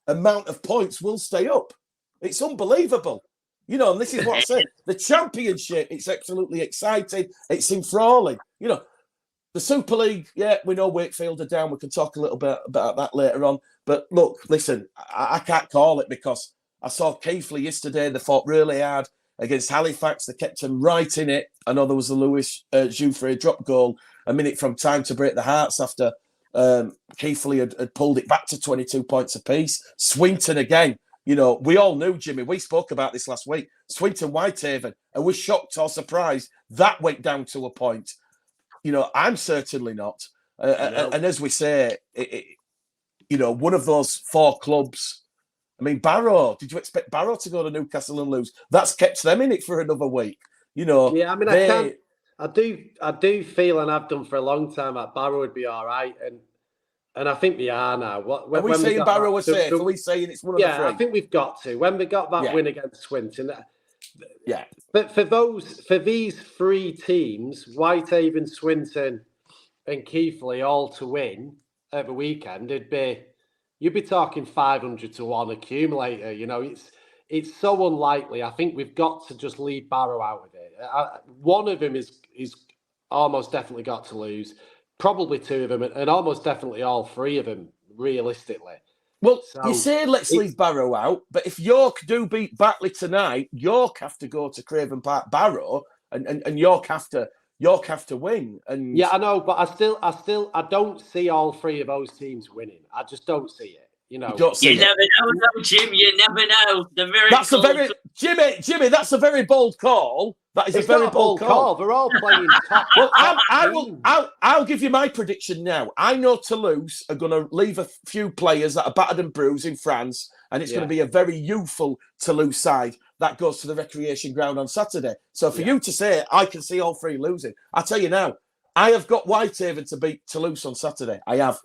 amount of points will stay up. It's unbelievable. And this is what I said. The championship, it's absolutely exciting. It's enthralling. The Super League, we know Wakefield are down. We can talk a little bit about that later on. But look, listen, I can't call it because I saw Keighley yesterday. They fought really hard against Halifax. They kept them right in it. I know there was a Lewis Jouffre drop goal a minute from time to break the hearts after Keighley had pulled it back to 22 points apiece. Swinton again. You know, we all knew, Jimmy, we spoke about this last week. Swinton Whitehaven, and we're shocked or surprised that went down to a point. You know, I'm certainly not. And as we say, you know, one of those four clubs. I mean, Barrow, did you expect Barrow to go to Newcastle and lose? That's kept them in it for another week. You know, yeah, I mean, I do feel, and I've done for a long time, that Barrow would be all right. And I think they are now. Are we saying Barrow are safe? Are we saying it's one of the three? Yeah, I think we've got to. When we got that win against Swinton. Yeah. But for these three teams, Whitehaven, Swinton and Keighley all to win at the weekend, you'd be talking 500 to 1 accumulator. You know, it's so unlikely. I think we've got to just leave Barrow out of it. One of them is almost definitely got to lose. Probably two of them, and almost definitely all three of them, realistically. Well, so, you say let's leave Barrow out, but if York do beat Batley tonight, York have to go to Craven Park Barrow, and York have to win. And yeah, I know, but I don't see all three of those teams winning. I just don't see it. You know, you never know, Jim. You never know. Jimmy. That's a very bold call. That is a very bold call. They're all playing top. Well, I'll give you my prediction now. I know Toulouse are going to leave a few players that are battered and bruised in France, and it's going to be a very youthful Toulouse side that goes to the recreation ground on Saturday. So for you to say I can see all three losing, I tell you now, I have got Whitehaven to beat Toulouse on Saturday. I have.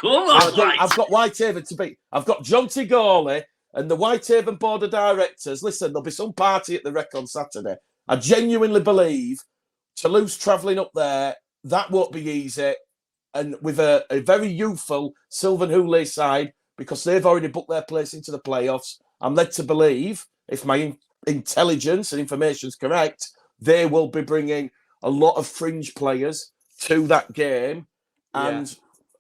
I've got Whitehaven to beat. I've got John Tigorley and the Whitehaven Board of Directors. Listen, there'll be some party at the Rec on Saturday. I genuinely believe Toulouse travelling up there, that won't be easy. And with a very youthful Sylvan Hoolay side, because they've already booked their place into the playoffs, I'm led to believe, if my intelligence and information is correct, they will be bringing a lot of fringe players to that game. And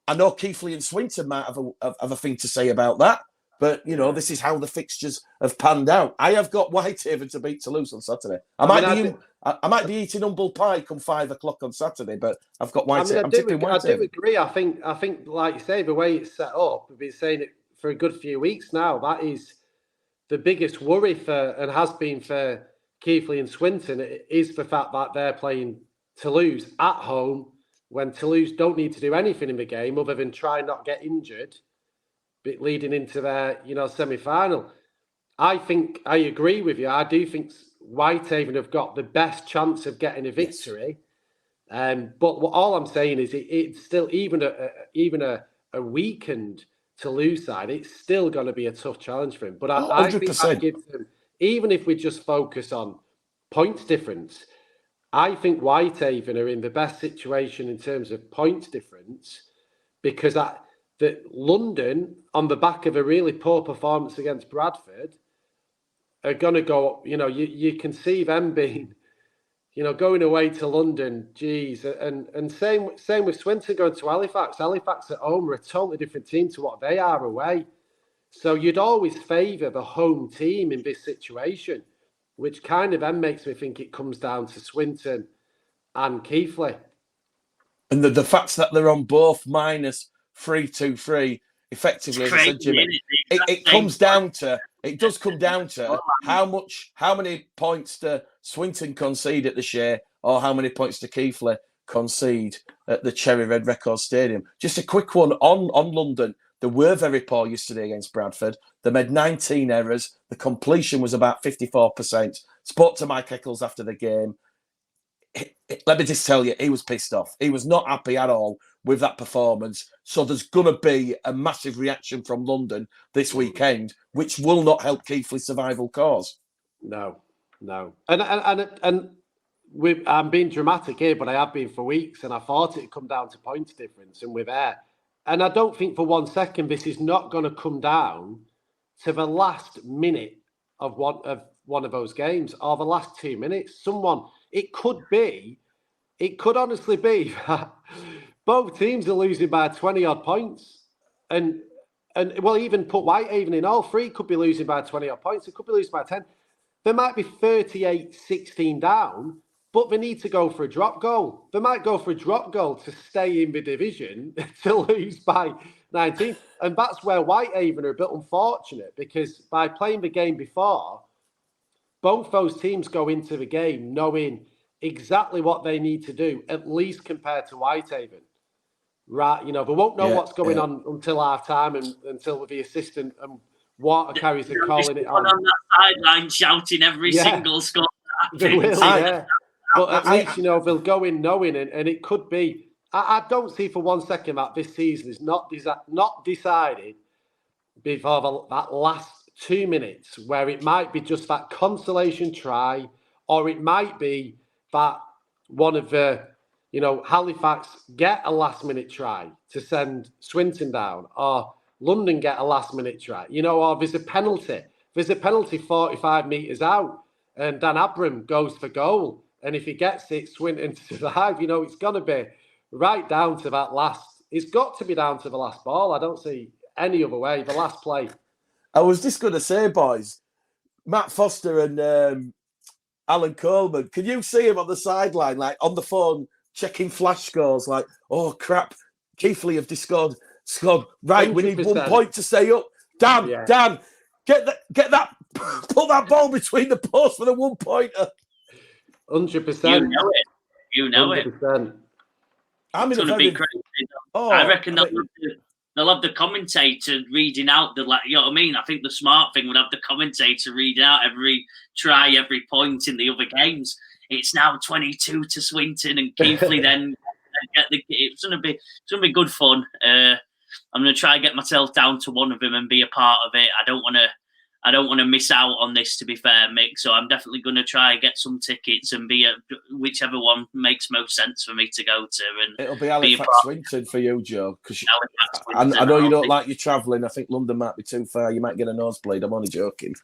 I know Keighley and Swinton might have a thing to say about that. But, you know, this is how the fixtures have panned out. I have got Whitehaven to beat Toulouse on Saturday. I might be eating humble pie come 5 o'clock on Saturday, but I've got Whitehaven. I do agree. I think, like you say, the way it's set up, we've been saying it for a good few weeks now, that is the biggest worry for, and has been for Keighley and Swinton, is the fact that they're playing Toulouse at home when Toulouse don't need to do anything in the game other than try not get injured, leading into their, semi-final. I agree with you. I do think Whitehaven have got the best chance of getting a victory. Yes. But all I'm saying is it's still, even a weakened Toulouse side, it's still going to be a tough challenge for him. But I think I give them, even if we just focus on points difference, I think Whitehaven are in the best situation in terms of points difference, because that London, on the back of a really poor performance against Bradford, are going to go, you can see them being, going away to London, geez. And same with Swinton going to Halifax. Halifax at home are a totally different team to what they are away. So you'd always favour the home team in this situation, which kind of then makes me think it comes down to Swinton and Keighley. And the fact that they're on both -3-2-3, effectively, as I said, Jimmy, it does come down to how many points do Swinton concede at the Shea, or how many points do Keighley concede at the Cherry Red Records Stadium. Just a quick one on London. They were very poor yesterday against Bradford. They made 19 errors. The completion was about 54%. Spoke to Mike Eccles after the game. Let me just tell you, he was pissed off. He was not happy at all with that performance. So there's going to be a massive reaction from London this weekend, which will not help Keighley's survival cause. No. And I'm being dramatic here, but I have been for weeks, and I thought it'd come down to points difference, and we're there. And I don't think for 1 second this is not going to come down to the last minute of one of those games, or the last 2 minutes. It could honestly be that both teams are losing by 20 odd points. And well, even put Whitehaven in, all three could be losing by 20 odd points. They could be losing by 10. They might be 38-16 down, but they need to go for a drop goal. They might go for a drop goal to stay in the division to lose by 19. And that's where Whitehaven are a bit unfortunate, because by playing the game before, both those teams go into the game knowing exactly what they need to do, at least compared to Whitehaven. Right, they won't know what's going on until half time and until the assistant and water carriers are calling it on. On that sideline shouting every single score. They will, But at least, they'll go in knowing, and it could be. I don't see for 1 second that this season is not decided before that last 2 minutes, where it might be just that consolation try, or it might be that one of the, Halifax get a last minute try to send Swinton down, or London get a last minute try, or there's a penalty. There's a penalty 45 metres out, and Dan Abram goes for goal. And if he gets it, Swinton survive. It's going to be right down to that last. It's got to be down to the last ball. I don't see any other way. The last play. I was just going to say, boys, Matt Foster and Alan Coleman, can you see him on the sideline, like on the phone, checking flash scores, like, oh, crap, Keighley have just scored. Right, 100%. We need 1 point to stay up. Dan, get that, put that ball between the posts for the 1 pointer. 100%. You know it. 100%. It's going to be crazy. I reckon they'll have the commentator reading out the, you know what I mean? I think the smart thing would have the commentator reading out every try, every point in the other games. It's now 22 to Swinton, and Keighley then get the. It's going to be good fun. I'm going to try and get myself down to one of them and be a part of it. I don't want to miss out on this, to be fair, Mick. So I'm definitely going to try and get some tickets and be at whichever one makes most sense for me to go to. And it'll be Halifax Swinton for you, Joe, because I know you don't like your travelling. I think London might be too far. You might get a nosebleed. I'm only joking.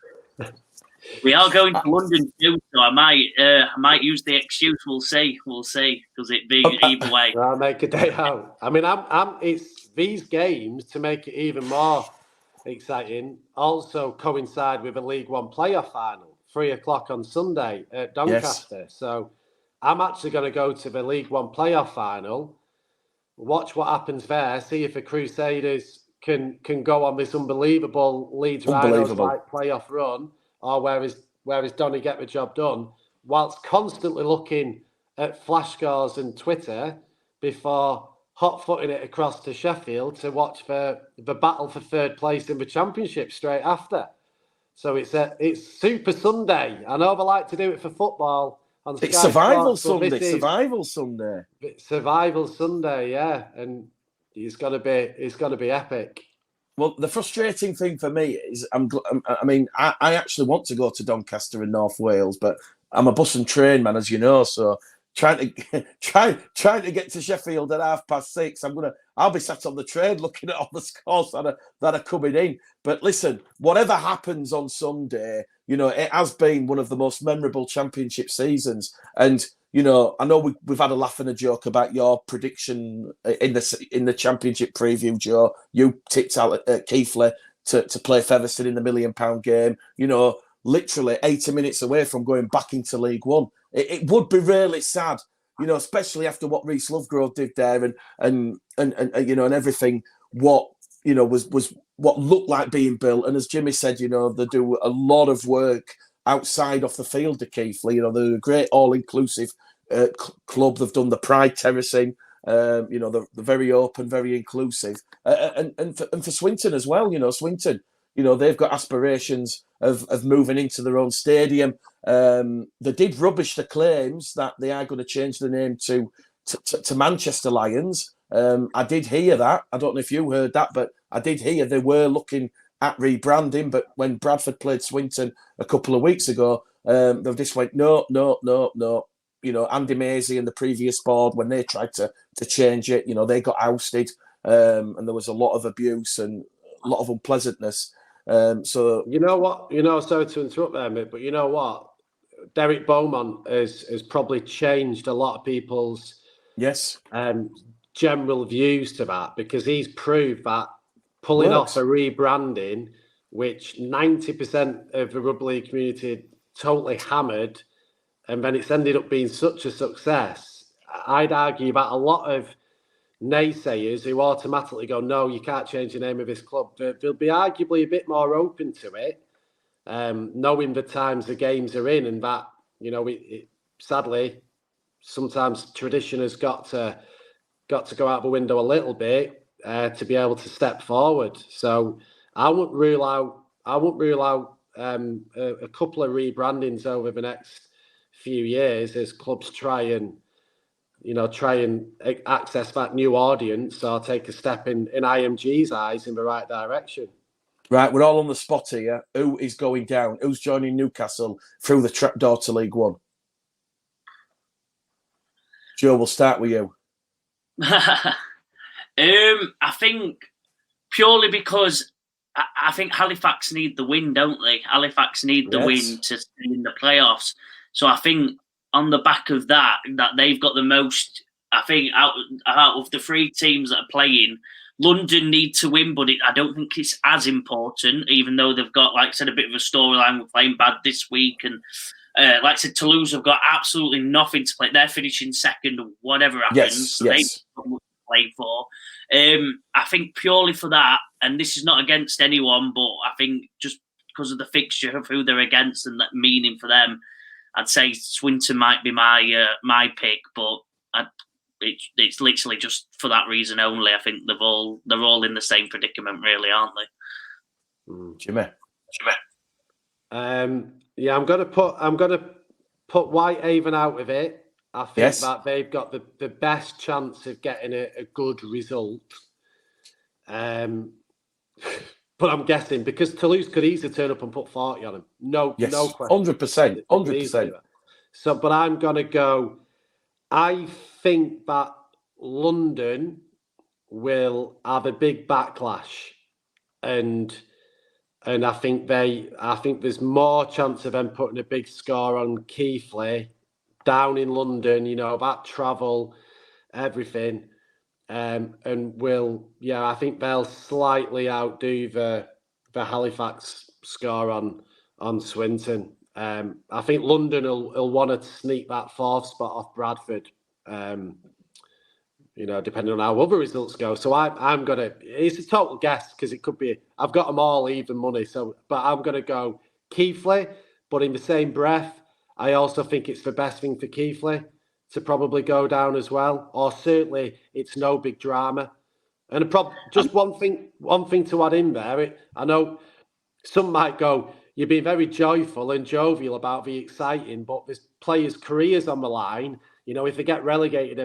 We are going to London too, so I might use the excuse. We'll see, because it'd be either way. I'll make a day out. I mean, it's these games to make it even more exciting. Also coincide with a League One playoff final, 3:00 on Sunday at Doncaster. Yes. So I'm actually going to go to the League One playoff final, watch what happens there, see if the Crusaders can go on this unbelievable Leeds Rhinos playoff run, or where is Donny get the job done, whilst constantly looking at flash scores and Twitter before hot-footing it across to Sheffield to watch the battle for third place in the Championship straight after. So it's Super Sunday. I know they like to do it for football on Sky It's Survival Sports, Sunday. Survival Sunday. Survival Sunday, yeah, and it's going to be epic. Well, the frustrating thing for me is, I actually want to go to Doncaster in North Wales, but I'm a bus and train man, as you know, so trying to get to Sheffield at 6:30. I'll be sat on the train looking at all the scores that are coming in. But listen, whatever happens on Sunday, it has been one of the most memorable Championship seasons. And I know we've had a laugh and a joke about your prediction in the Championship preview, Joe. You tipped out Keighley to play Featherstone in the £1 million game. Literally 80 minutes away from going back into League One. It would be really sad, especially after what Reece Lovegrove did there and everything. What was what looked like being built. And as Jimmy said, they do a lot of work outside of the field at Keighley. They're a great all-inclusive club. They've done the Pride terracing. They're very open, very inclusive, and for Swinton as well. Swinton. They've got aspirations of moving into their own stadium. They did rubbish the claims that they are going to change the name to Manchester Lions. I did hear that. I don't know if you heard that, but I did hear they were looking at rebranding. But when Bradford played Swinton a couple of weeks ago, they just went, no. Andy Maisy and the previous board, when they tried to change it, they got ousted, and there was a lot of abuse and a lot of unpleasantness. So you know what? Sorry to interrupt there, Mick, but you know what? Derek Beaumont has probably changed a lot of people's general views to that, because he's proved that pulling off a rebranding, which 90% of the rugby league community totally hammered, and then it's ended up being such a success. I'd argue that a lot of naysayers who automatically go, no, you can't change the name of this club, they'll be arguably a bit more open to it, knowing the times the games are in, and that, you know, sadly, sometimes tradition has got to go out the window a little bit to be able to step forward. So I wouldn't rule out a couple of rebrandings over the next few years as clubs try and access that new audience or take a step in IMG's eyes in the right direction. Right, we're all on the spot here. Who is going down? Who's joining Newcastle through the trapdoor to League One? Joe, we'll start with you. I think purely because I think Halifax need the win, don't they? Halifax need the win to stay in the playoffs. So I think on the back of that they've got the most. I think out of the three teams that are playing, London need to win, but I don't think it's as important. Even though they've got, like I said, a bit of a storyline with playing bad this week, and like I said, Toulouse have got absolutely nothing to play. They're finishing second, whatever happens. They've got much to play for. I think purely for that, and this is not against anyone, but I think just because of the fixture of who they're against and that meaning for them, I'd say Swinton might be my pick, but it's literally just for that reason only. I think they're all in the same predicament, really, aren't they? Jimmy. Yeah, I'm gonna put Whitehaven out of it. I think that they've got the best chance of getting a good result. But I'm guessing because Toulouse could easily turn up and put 40 on them. No question. 100%. So, but I'm gonna go. I think that London will have a big backlash, and I think there's more chance of them putting a big score on Keighley down in London. You know, that travel, everything, and I think they'll slightly outdo the Halifax score on Swinton. I think London will want to sneak that fourth spot off Bradford, depending on how other results go. So I'm going to, it's a total guess because it could be, I've got them all even money. But I'm going to go Keighley, but in the same breath, I also think it's the best thing for Keighley to probably go down as well, or certainly it's no big drama. And just one thing to add in there, I know some might go, you're being very joyful and jovial about the exciting, but there's players' careers on the line. You know, if they get relegated,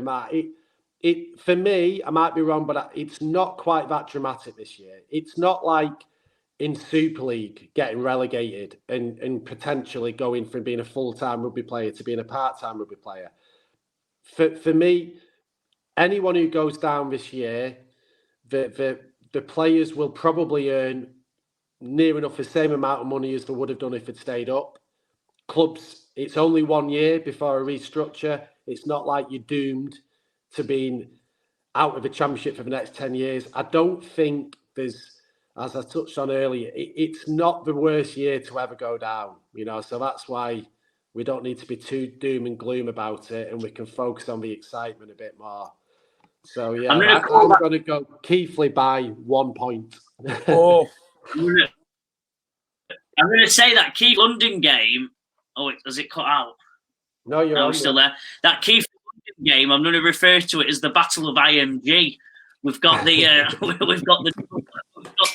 it for me, I might be wrong, but it's not quite that dramatic this year. It's not like in Super League getting relegated and potentially going from being a full-time rugby player to being a part-time rugby player. For me, anyone who goes down this year, the players will probably earn near enough the same amount of money as they would have done if it stayed up. Clubs, it's only 1 year before a restructure. It's not like you're doomed to being out of the championship for the next 10 years. I don't think there's, as I touched on earlier, it's not the worst year to ever go down, so that's why we don't need to be too doom and gloom about it, and we can focus on the excitement a bit more. So, yeah, I'm going to go Keighley by 1 point. Oh, I'm going to say that Keighley London game. Oh, has it cut out? No, you're still there. That Keighley London game, I'm going to refer to it as the Battle of IMG. We've got the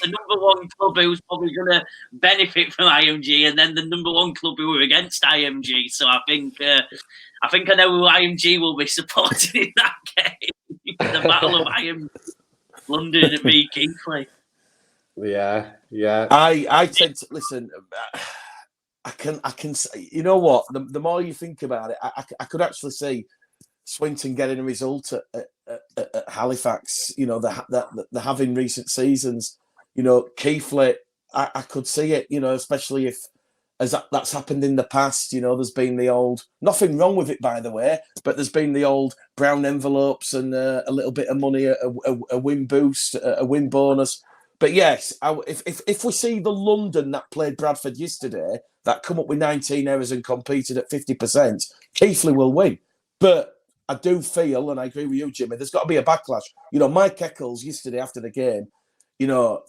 number one club who's probably going to benefit from IMG, and then the number one club who are against IMG. So I think I know who IMG will be supporting in that game. The Battle of IMG, London at me, Keighley. Yeah. I tend to listen. I can. You know what? The more you think about it, I could actually see Swinton getting a result at Halifax. They're having recent seasons. Keighley, I could see it. Especially if that's happened in the past. There's been the old, nothing wrong with it, by the way, but there's been the old brown envelopes and a little bit of money, a win boost, a win bonus. But yes, if we see the London that played Bradford yesterday, that come up with 19 errors and competed at 50%, Keighley will win. But I do feel, and I agree with you, Jimmy, there's got to be a backlash. You know, Mike Eccles yesterday after the game, you know,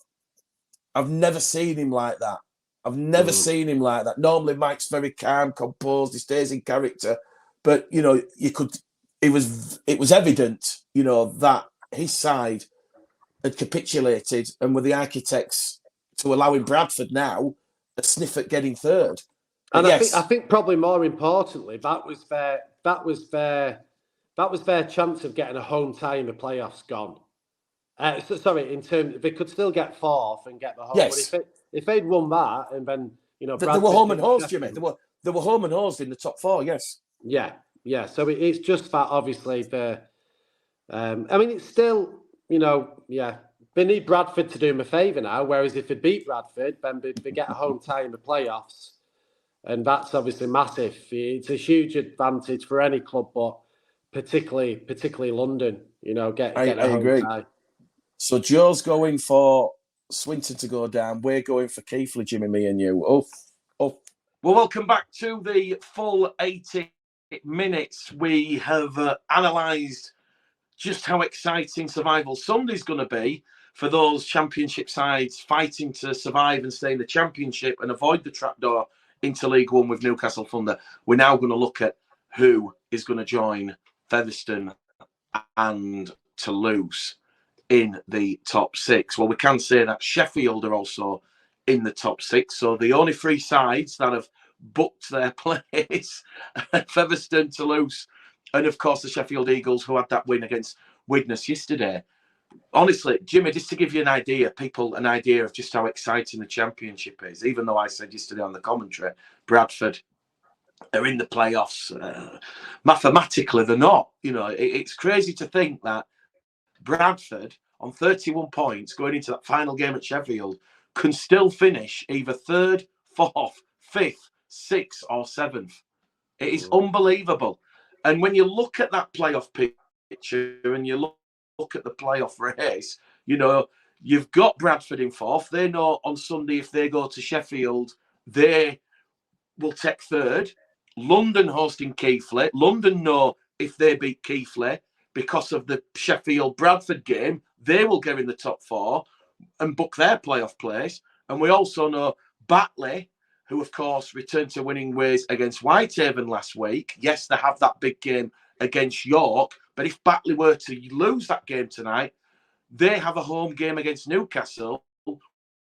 I've never seen him like that. I've never seen him like that. Normally, Mike's very calm, composed, he stays in character. But, you know, it was evident, you know, that his side had capitulated and were the architects to allowing Bradford now a sniff at getting third. But and yes, I think probably more importantly, that was their chance of getting a home tie in the playoffs gone. Sorry, in terms they could still get fourth and get the home. yes. But if they'd won that and then They were home and hosed, Jimmy. They were home and hosed in the top four. Yes. Yeah. So it's just that obviously I mean, it's still, you know, they need Bradford to do them a favour now. Whereas if they beat Bradford, then they get a home tie in the playoffs, and that's obviously massive. It's a huge advantage for any club, but particularly London. You know, get a home agree. tie. So Joe's going for Swinton to go down. We're going for Keighley, Jimmy, me and you. Oh. Well, welcome back to the full 80 minutes. We have analysed just how exciting Survival Sunday's going to be for those championship sides fighting to survive and stay in the championship and avoid the trapdoor into League One with Newcastle Thunder. We're now going to look at who is going to join Featherstone and Toulouse in the top six. Well, we can say that Sheffield are also in the top six. So the only three sides that have booked their place, Featherstone, Toulouse, and of course the Sheffield Eagles, who had that win against Widnes yesterday. Honestly, Jimmy, just to give you an idea of just how exciting the championship is, even though I said yesterday on the commentary, Bradford are in the playoffs. Mathematically, they're not. You know, it's crazy to think that Bradford, on 31 points, going into that final game at Sheffield, can still finish either third, fourth, fifth, sixth, or seventh. It is unbelievable. And when you look at that playoff picture and you look at the playoff race, you know, you've got Bradford in fourth. They know on Sunday if they go to Sheffield, they will take third. London hosting Keighley. London know if they beat Keighley, because of the Sheffield-Bradford game, they will get in the top four and book their playoff place. And we also know Batley, who, of course, returned to winning ways against Whitehaven last week. Yes, they have that big game against York. But if Batley were to lose that game tonight, they have a home game against Newcastle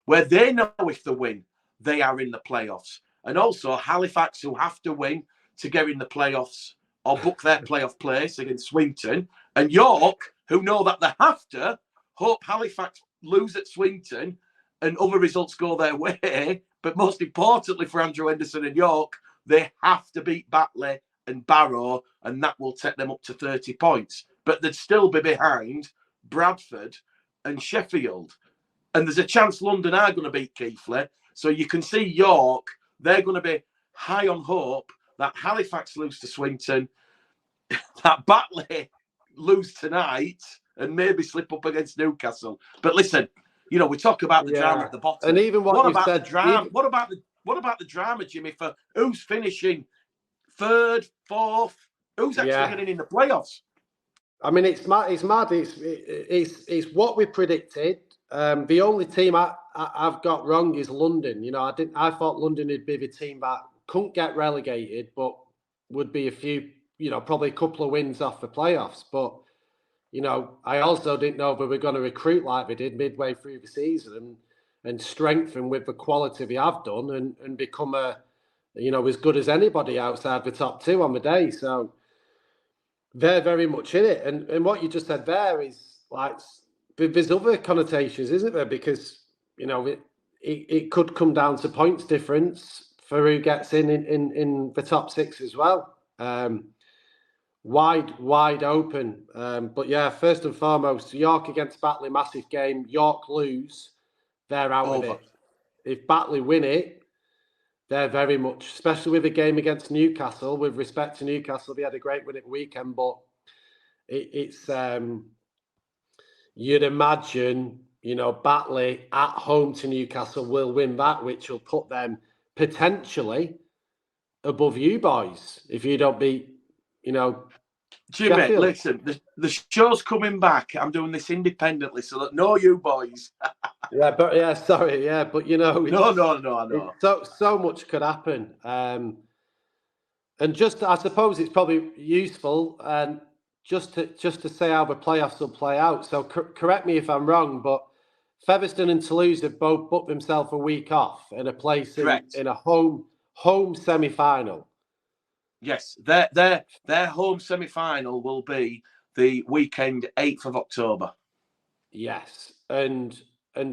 where they know if they win, they are in the playoffs. And also Halifax, who have to win to get in the playoffs or book their playoff place against Swinton. And York, who know that they have to, hope Halifax lose at Swinton and other results go their way. But most importantly for Andrew Henderson and York, they have to beat Batley and Barrow, and that will take them up to 30 points. But they'd still be behind Bradford and Sheffield. And there's a chance London are going to beat Keighley. So you can see York, they're going to be high on hope that Halifax lose to Swinton, that Batley lose tonight, and maybe slip up against Newcastle. But listen, you know, we talk about the drama at the bottom. And even what about said, the drama? What about the drama, Jimmy, for who's finishing third, fourth? Who's actually getting in the playoffs? I mean, it's mad. It's what we predicted. The only team I've got wrong is London. You know, I thought London would be the team that couldn't get relegated, but would be a few, you know, probably a couple of wins off the playoffs. But, you know, I also didn't know they were going to recruit like they did midway through the season and strengthen with the quality they have done and become as good as anybody outside the top two on the day. So they're very much in it. And what you just said there is like, there's other connotations, isn't there? Because, you know, it could come down to points difference for who gets in the top six as well. Wide open. But yeah, first and foremost, York against Batley, massive game. York lose, they're out of it. If Batley win it, they're very much, especially with the game against Newcastle, with respect to Newcastle, they had a great win at the weekend, but it's you'd imagine Batley at home to Newcastle will win that, which will put them potentially above you boys if you don't beat, Jimmy, Sheffield. listen, the show's coming back. I'm doing this independently, so that no, you boys. But No, I know. So much could happen, and just I suppose it's probably useful and just to say how the playoffs will play out. So correct me if I'm wrong, but Featherstone and Toulouse have both booked themselves a week off and a place in a home semi-final. Yes, their home semi-final will be the weekend 8th of October. Yes, and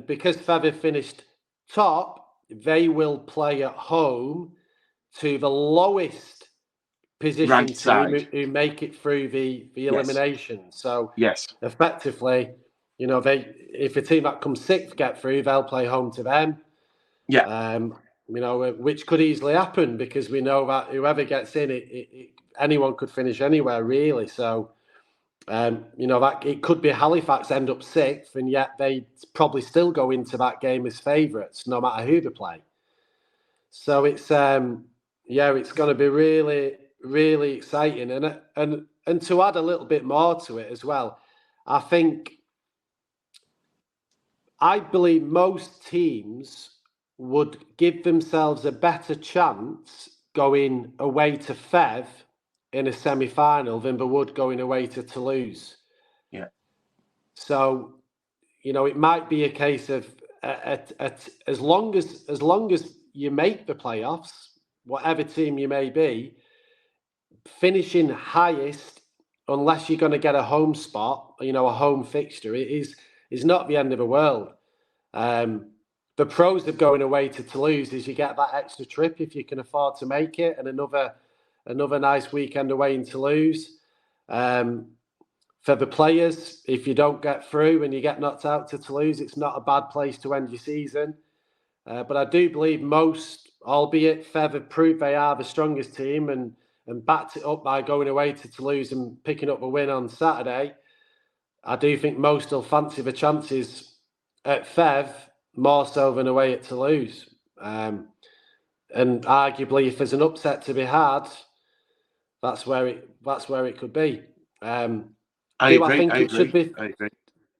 because Feather finished top, they will play at home to the lowest position team who make it through the elimination. So effectively, if a team that comes sixth get through, they'll play home to them. Yeah. Which could easily happen because we know that whoever gets in, anyone could finish anywhere really. So, that it could be Halifax end up sixth, and yet they probably still go into that game as favourites, no matter who they play. So it's going to be really, really exciting, and to add a little bit more to it as well, I believe most teams would give themselves a better chance going away to Fev in a semi-final than they would going away to Toulouse. Yeah. So, it might be a case of as long as you make the playoffs, whatever team you may be, finishing highest, unless you're going to get a home spot, a home fixture, is not the end of the world. The pros of going away to Toulouse is you get that extra trip if you can afford to make it, and another nice weekend away in Toulouse. For the players, if you don't get through and you get knocked out to Toulouse, it's not a bad place to end your season. But I do believe most, albeit Feather proved they are the strongest team and backed it up by going away to Toulouse and picking up a win on Saturday, I do think most will fancy the chances at Fev more so than away at Toulouse. And arguably, if there's an upset to be had, that's where it could be. I agree.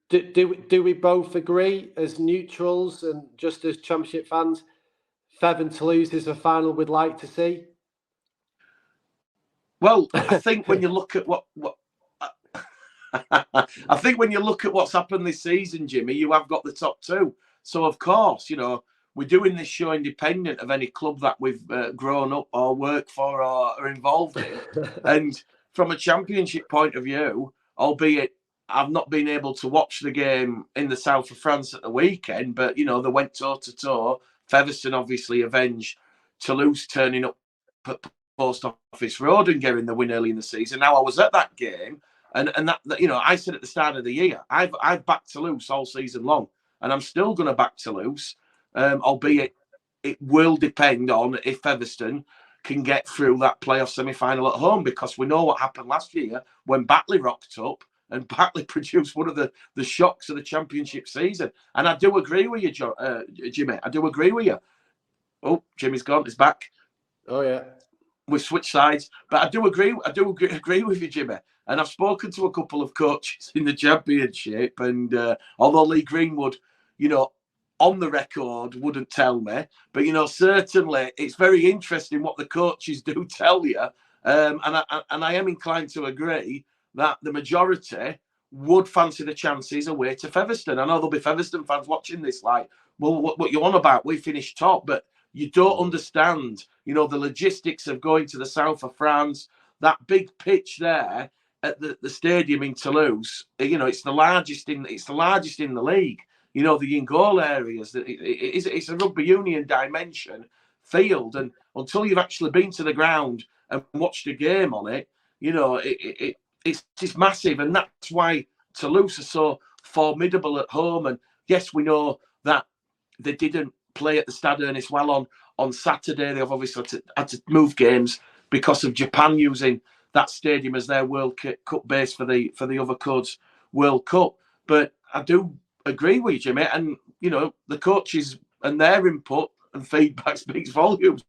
Do we both agree as neutrals and just as Championship fans, Fev and Toulouse is a final we'd like to see? Well, I think when you look at I think when you look at what's happened this season, Jimmy, you have got the top two. So, of course, we're doing this show independent of any club that we've grown up or worked for or are involved in. And from a championship point of view, albeit I've not been able to watch the game in the south of France at the weekend, but, they went toe-to-toe. Featherstone obviously avenged Toulouse turning up at Post Office Road and getting the win early in the season. Now, I was at that game, and that I said at the start of the year, I've backed Toulouse all season long, and I'm still going to back Toulouse, albeit it will depend on if Featherstone can get through that playoff semi-final at home, because we know what happened last year when Batley rocked up and Batley produced one of the shocks of the championship season. And I do agree with you, Jimmy. I do agree with you. Oh, Jimmy's gone. He's back. Oh, yeah. We've switched sides. But I do agree with you, Jimmy. And I've spoken to a couple of coaches in the championship. And although Lee Greenwood, on the record, wouldn't tell me. But, certainly it's very interesting what the coaches do tell you. And I am inclined to agree that the majority would fancy the chances away to Featherstone. I know there'll be Featherstone fans watching this like, well, what you on about? We finished top, but you don't understand, the logistics of going to the south of France, that big pitch there at the stadium in Toulouse. It's the largest in the league. The in-goal areas. It's a rugby union dimension field, and until you've actually been to the ground and watched a game on it, it's just massive, and that's why Toulouse are so formidable at home. And yes, we know that they didn't play at the Stade Ernest Well on Saturday. They've obviously had to move games because of Japan using that stadium as their World Cup base for the other Codes World Cup. But I do agree with you, Jimmy. And, the coaches and their input and feedback speaks volumes.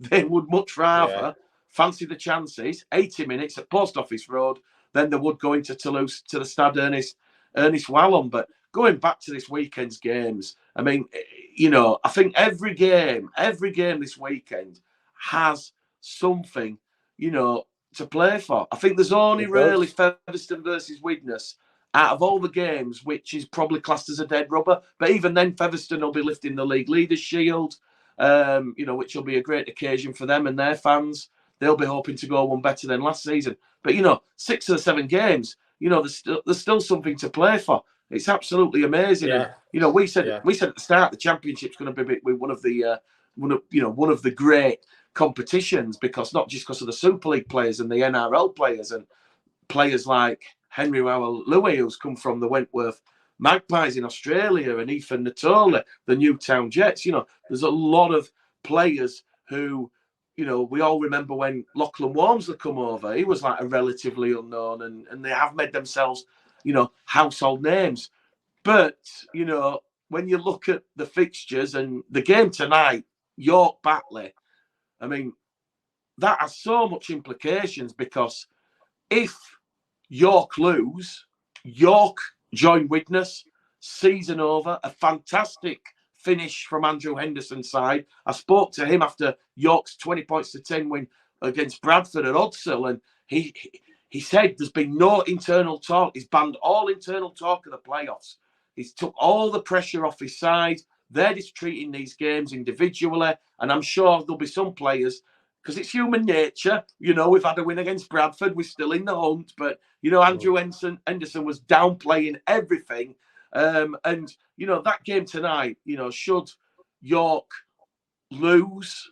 They would much rather fancy the chances, 80 minutes at Post Office Road, than they would go into Toulouse to the Stade Ernest Wallon. But going back to this weekend's games, I mean, I think every game this weekend has something, to play for. I think there's only really Featherstone versus Widnes out of all the games, which is probably classed as a dead rubber. But even then, Featherstone will be lifting the League Leaders Shield, which will be a great occasion for them and their fans. They'll be hoping to go one better than last season. But, 6 of the 7 games, there's still something to play for. It's absolutely amazing. Yeah. And, we said at the start the championship's going to be one of the great competitions, because not just because of the Super League players and the NRL players and players like Henry Louis, who's come from the Wentworth Magpies in Australia, and Ethan Natoli, the Newtown Jets. There's a lot of players who, we all remember when Lachlan Walmsley come over. He was like a relatively unknown, and they have made themselves, household names. But, when you look at the fixtures and the game tonight, York Batley, I mean, that has so much implications, because if York lose, York join Widnes, season over. A fantastic finish from Andrew Henderson's side. I spoke to him after York's 20-10 win against Bradford at Odsell, and he said there's been no internal talk. He's banned all internal talk of the playoffs. He's took all the pressure off his side. They're just treating these games individually, and I'm sure there'll be some players, because it's human nature. We've had a win against Bradford. We're still in the hunt, but, Andrew Henderson was downplaying everything. And, that game tonight, should York lose,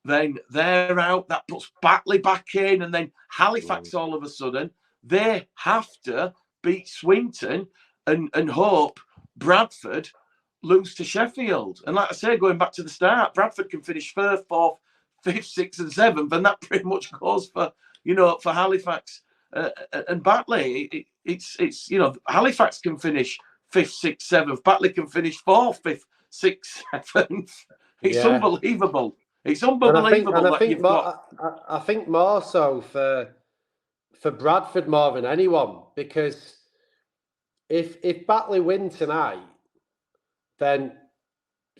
then they're out. That puts Batley back in, and then Halifax all of a sudden, they have to beat Swinton and hope Bradford lose to Sheffield. And like I say, going back to the start, Bradford can finish 3rd, 4th, 5th, 6th and 7th, and that pretty much goes for Halifax and Batley. It's Halifax can finish 5th, 6th, 7th. Batley can finish 4th, 5th, 6th, 7th. It's unbelievable. It's unbelievable. I think more so for Bradford more than anyone, because if Batley win tonight, then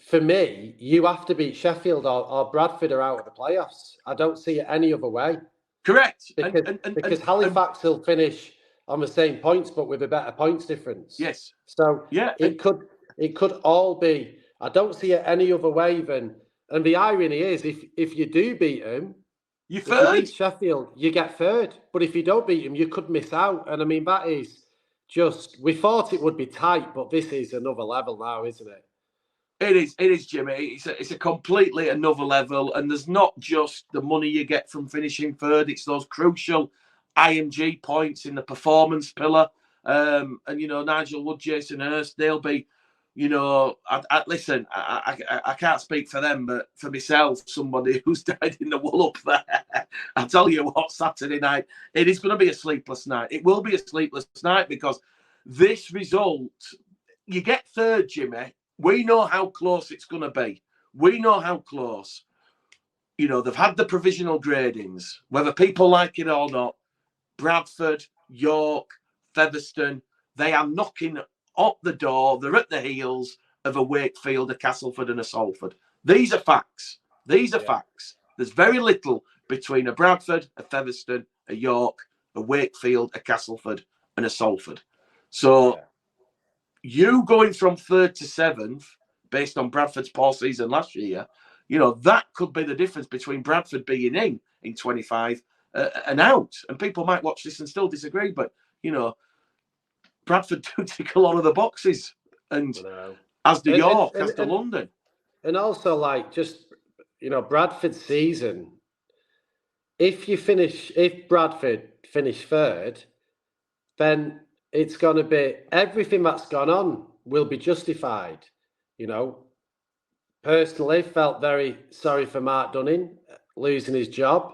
for me, you have to beat Sheffield or Bradford are out of the playoffs. I don't see it any other way. Correct. Because Halifax will finish on the same points, but with a better points difference. Yes. So it could all be. I don't see it any other way than. And the irony is, if you do beat them, you beat Sheffield, you get 3rd. But if you don't beat them, you could miss out. And I mean, that is just. We thought it would be tight, but this is another level now, isn't it? It is, Jimmy. It's a completely another level, and there's not just the money you get from finishing 3rd. It's those crucial IMG points in the performance pillar. And Nigel Wood, Jason Hurst, they'll be. Listen, I can't speak for them, but for myself, somebody who's died in the wool up there, I tell you what, Saturday night, it is going to be a sleepless night. It will be a sleepless night, because this result, you get 3rd, Jimmy. We know how close it's going to be. We know how close. They've had the provisional gradings, whether people like it or not. Bradford, York, Featherstone, they are knocking at the door. They're at the heels of a Wakefield, a Castleford and a Salford. These are facts. Facts. There's very little between a Bradford, a Featherstone, a York, a Wakefield, a Castleford and a Salford. So you going from 3rd to 7th, based on Bradford's poor season last year, that could be the difference between Bradford being in 25 and out. And people might watch this and still disagree, but, Bradford do tick a lot of the boxes, and as do York, as do London. And also, Bradford's season, if Bradford finish 3rd, then it's going to be, everything that's gone on will be justified. Personally, felt very sorry for Mark Dunning losing his job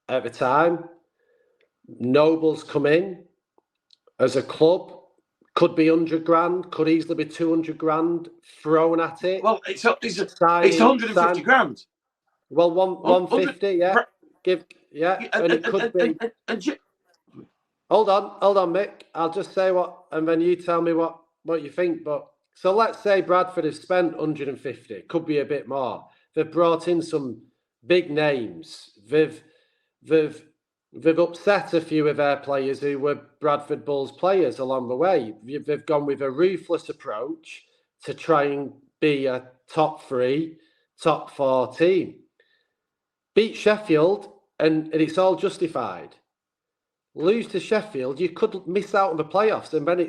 at the time. Noble's come in as a club, Could be 100 grand, could easily be 200 grand thrown at it. Well, it's 150 grand. Well, 150, yeah. And it could be. Hold on, Mick. I'll just say what, and then you tell me what you think. But so let's say Bradford have spent 150. Could be a bit more. They've brought in some big names. They've upset a few of their players who were Bradford Bulls players along the way. They've gone with a ruthless approach to try and be a top 3, top 4 team. Beat Sheffield, and it's all justified. Lose to Sheffield, you could miss out on the playoffs, and then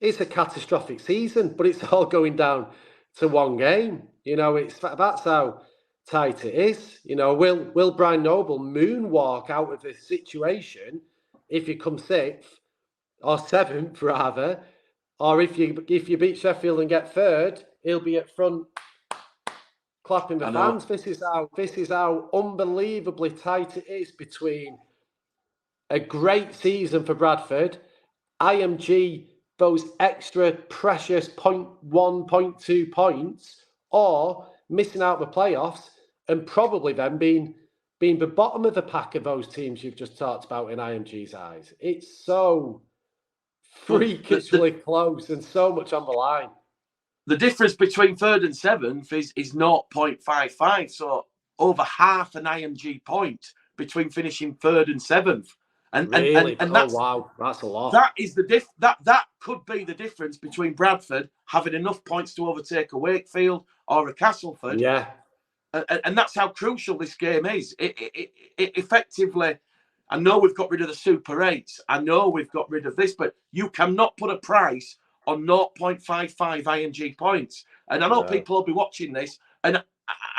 it's a catastrophic season. But it's all going down to one game. That's how tight it is. Will Brian Noble moonwalk out of this situation if you come 6th or 7th rather, or if you beat Sheffield and get 3rd, he'll be at front clapping the fans. This is how unbelievably tight it is between a great season for Bradford, IMG, those extra precious 0.1, 0.2 points, or missing out the playoffs and probably then being the bottom of the pack of those teams you've just talked about in IMG's eyes. It's so freakishly close and so much on the line. The difference between 3rd and 7th is 0.55, so over half an IMG point between finishing 3rd and 7th. And that's, wow, that's a lot. That is that could be the difference between Bradford having enough points to overtake a Wakefield or a Castleford. Yeah. And that's how crucial this game is. It effectively, I know we've got rid of the Super 8s. I know we've got rid of this, but you cannot put a price on 0.55 IMG points. And I know people will be watching this, and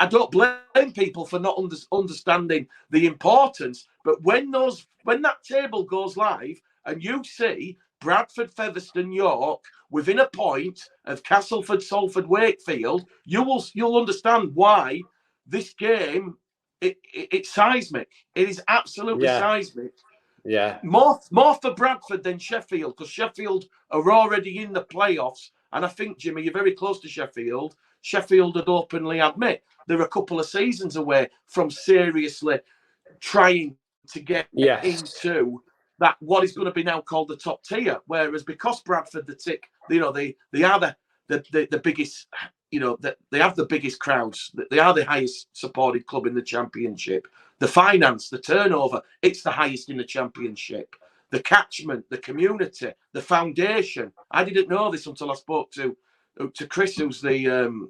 I don't blame people for not understanding the importance. But when that table goes live and you see Bradford, Featherstone, York within a point of Castleford, Salford, Wakefield, you'll understand why this game it's seismic. It is absolutely seismic. Yeah. More for Bradford than Sheffield, because Sheffield are already in the playoffs. And I think, Jimmy, you're very close to Sheffield. Sheffield would openly admit they're a couple of seasons away from seriously trying to get into that what is going to be now called the top tier. Whereas because Bradford, they are the biggest, they have the biggest crowds. They are the highest supported club in the Championship. The finance, the turnover, it's the highest in the Championship. The catchment, the community, the foundation. I didn't know this until I spoke to Chris, who's the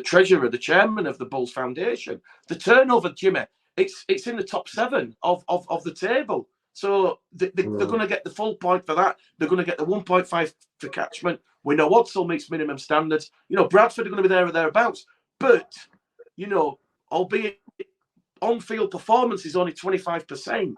treasurer, the chairman of the Bulls Foundation. The turnover, Jimmy, it's in the top 7 of the table. So they're going to get the full point for that. They're going to get the 1.5 for catchment. We know Wadsall meets minimum standards. Bradford are going to be there or thereabouts. But, albeit on-field performance is only 25%.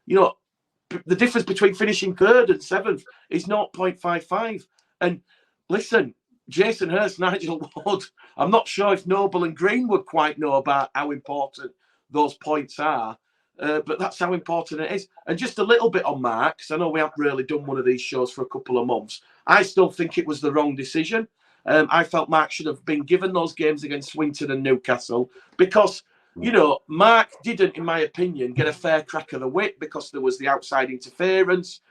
The difference between finishing 3rd and 7th is 0.55. And listen, Jason Hurst, Nigel Ward, I'm not sure if Noble and Greenwood quite know about how important those points are, but that's how important it is. And just a little bit on Mark, because I know we haven't really done one of these shows for a couple of months. I still think it was the wrong decision. I felt Mark should have been given those games against Swinton and Newcastle because, Mark didn't, in my opinion, get a fair crack of the whip because there was the outside interference,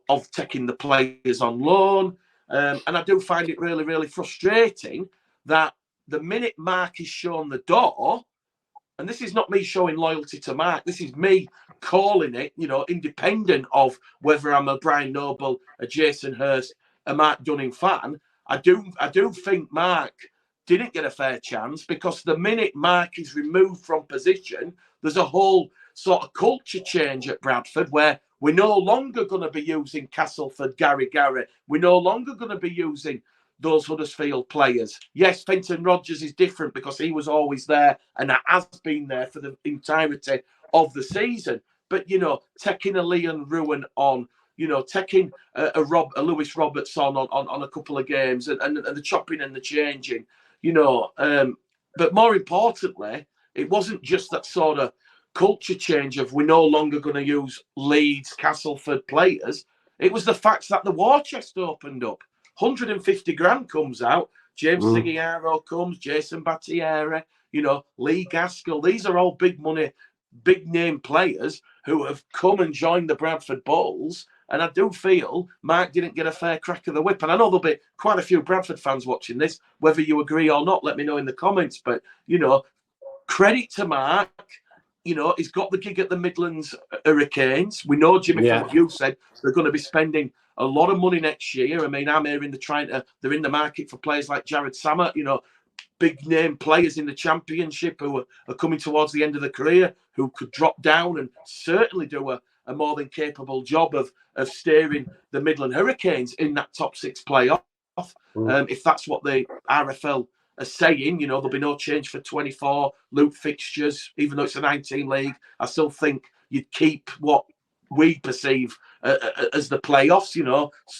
of taking the players on loan. And I do find it really, really frustrating that the minute Mark is shown the door, and this is not me showing loyalty to Mark, this is me calling it, independent of whether I'm a Brian Noble, a Jason Hurst, a Mark Dunning fan. I do think Mark didn't get a fair chance because the minute Mark is removed from position, there's a whole sort of culture change at Bradford where we're no longer going to be using Castleford, Gary. We're no longer going to be using those Huddersfield players. Yes, Fenton Rodgers is different because he was always there and has been there for the entirety of the season. But, taking a Leon Ruan on, taking a Lewis Roberts on a couple of games and the chopping and the changing, but more importantly, it wasn't just that sort of culture change of we're no longer going to use Leeds, Castleford players. It was the fact that the war chest opened up. 150 grand comes out. James Seguiaro comes, Jason Battieri, Lee Gaskell. These are all big money, big name players who have come and joined the Bradford Bulls. And I do feel Mark didn't get a fair crack of the whip. And I know there'll be quite a few Bradford fans watching this. Whether you agree or not, let me know in the comments. But, credit to Mark. He's got the gig at the Midlands Hurricanes. We know, Jimmy, from what you said, they're going to be spending a lot of money next year. I mean, I'm hearing they're in the market for players like Jared Sammer, big name players in the championship who are coming towards the end of the career, who could drop down and certainly do a more than capable job of steering the Midland Hurricanes in that top 6 playoff. If that's what the RFL are saying, there'll be no change for 24 loop fixtures, even though it's a 19 league. I still think you'd keep what we perceive as the playoffs,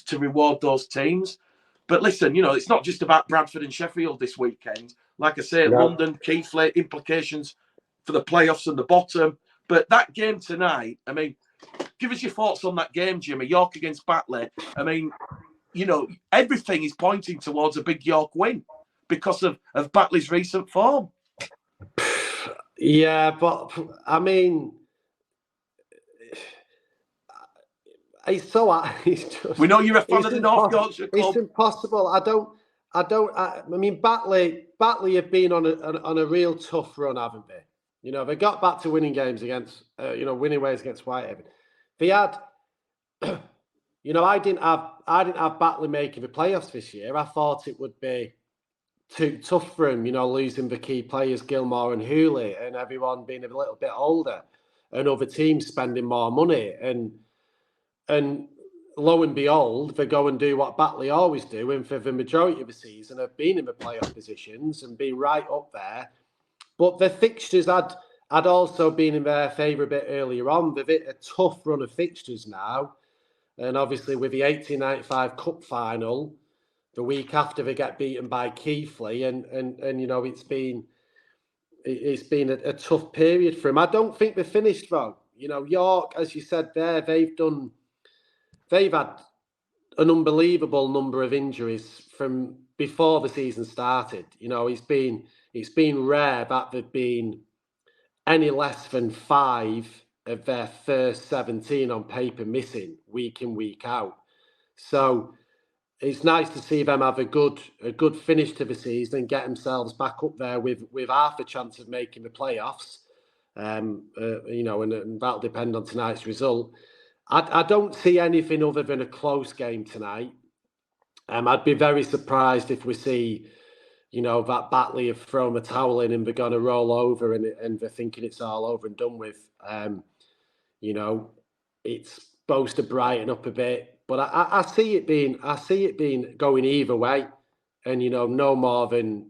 to reward those teams. But listen, it's not just about Bradford and Sheffield this weekend. Like I say, London, Keighley, implications for the playoffs and the bottom. But that game tonight, I mean, give us your thoughts on that game, Jimmy. York against Batley. I mean, everything is pointing towards a big York win because of Batley's recent form. Yeah, but I mean, it's so. We know you're a fan of the North Yorkshire club. It's impossible. I mean, Batley have been on a real tough run, haven't they? They got back to winning games against, winning ways against Whitehaven. They had, I didn't have Batley making the playoffs this year. I thought it would be too tough for him, losing the key players, Gilmore and Hooley, and everyone being a little bit older, and other teams spending more money. And lo and behold, they go and do what Batley always do, and for the majority of the season have been in the playoff positions and been right up there. But the fixtures had also been in their favour a bit earlier on. They've hit a tough run of fixtures now. And obviously with the 1895 Cup final, the week after they get beaten by Keighley, and it's been a tough period for him. I don't think they're finished though. York, as you said there, they've had an unbelievable number of injuries from before the season started. It's been rare that there've been any less than 5 of their first 17 on paper missing week in, week out. So it's nice to see them have a good finish to the season and get themselves back up there with half a chance of making the playoffs. And that'll depend on tonight's result. I don't see anything other than a close game tonight. I'd be very surprised if we see, that Batley have thrown the towel in and they're going to roll over and they're thinking it's all over and done with. It's supposed to brighten up a bit, but I see it being going either way, and no more than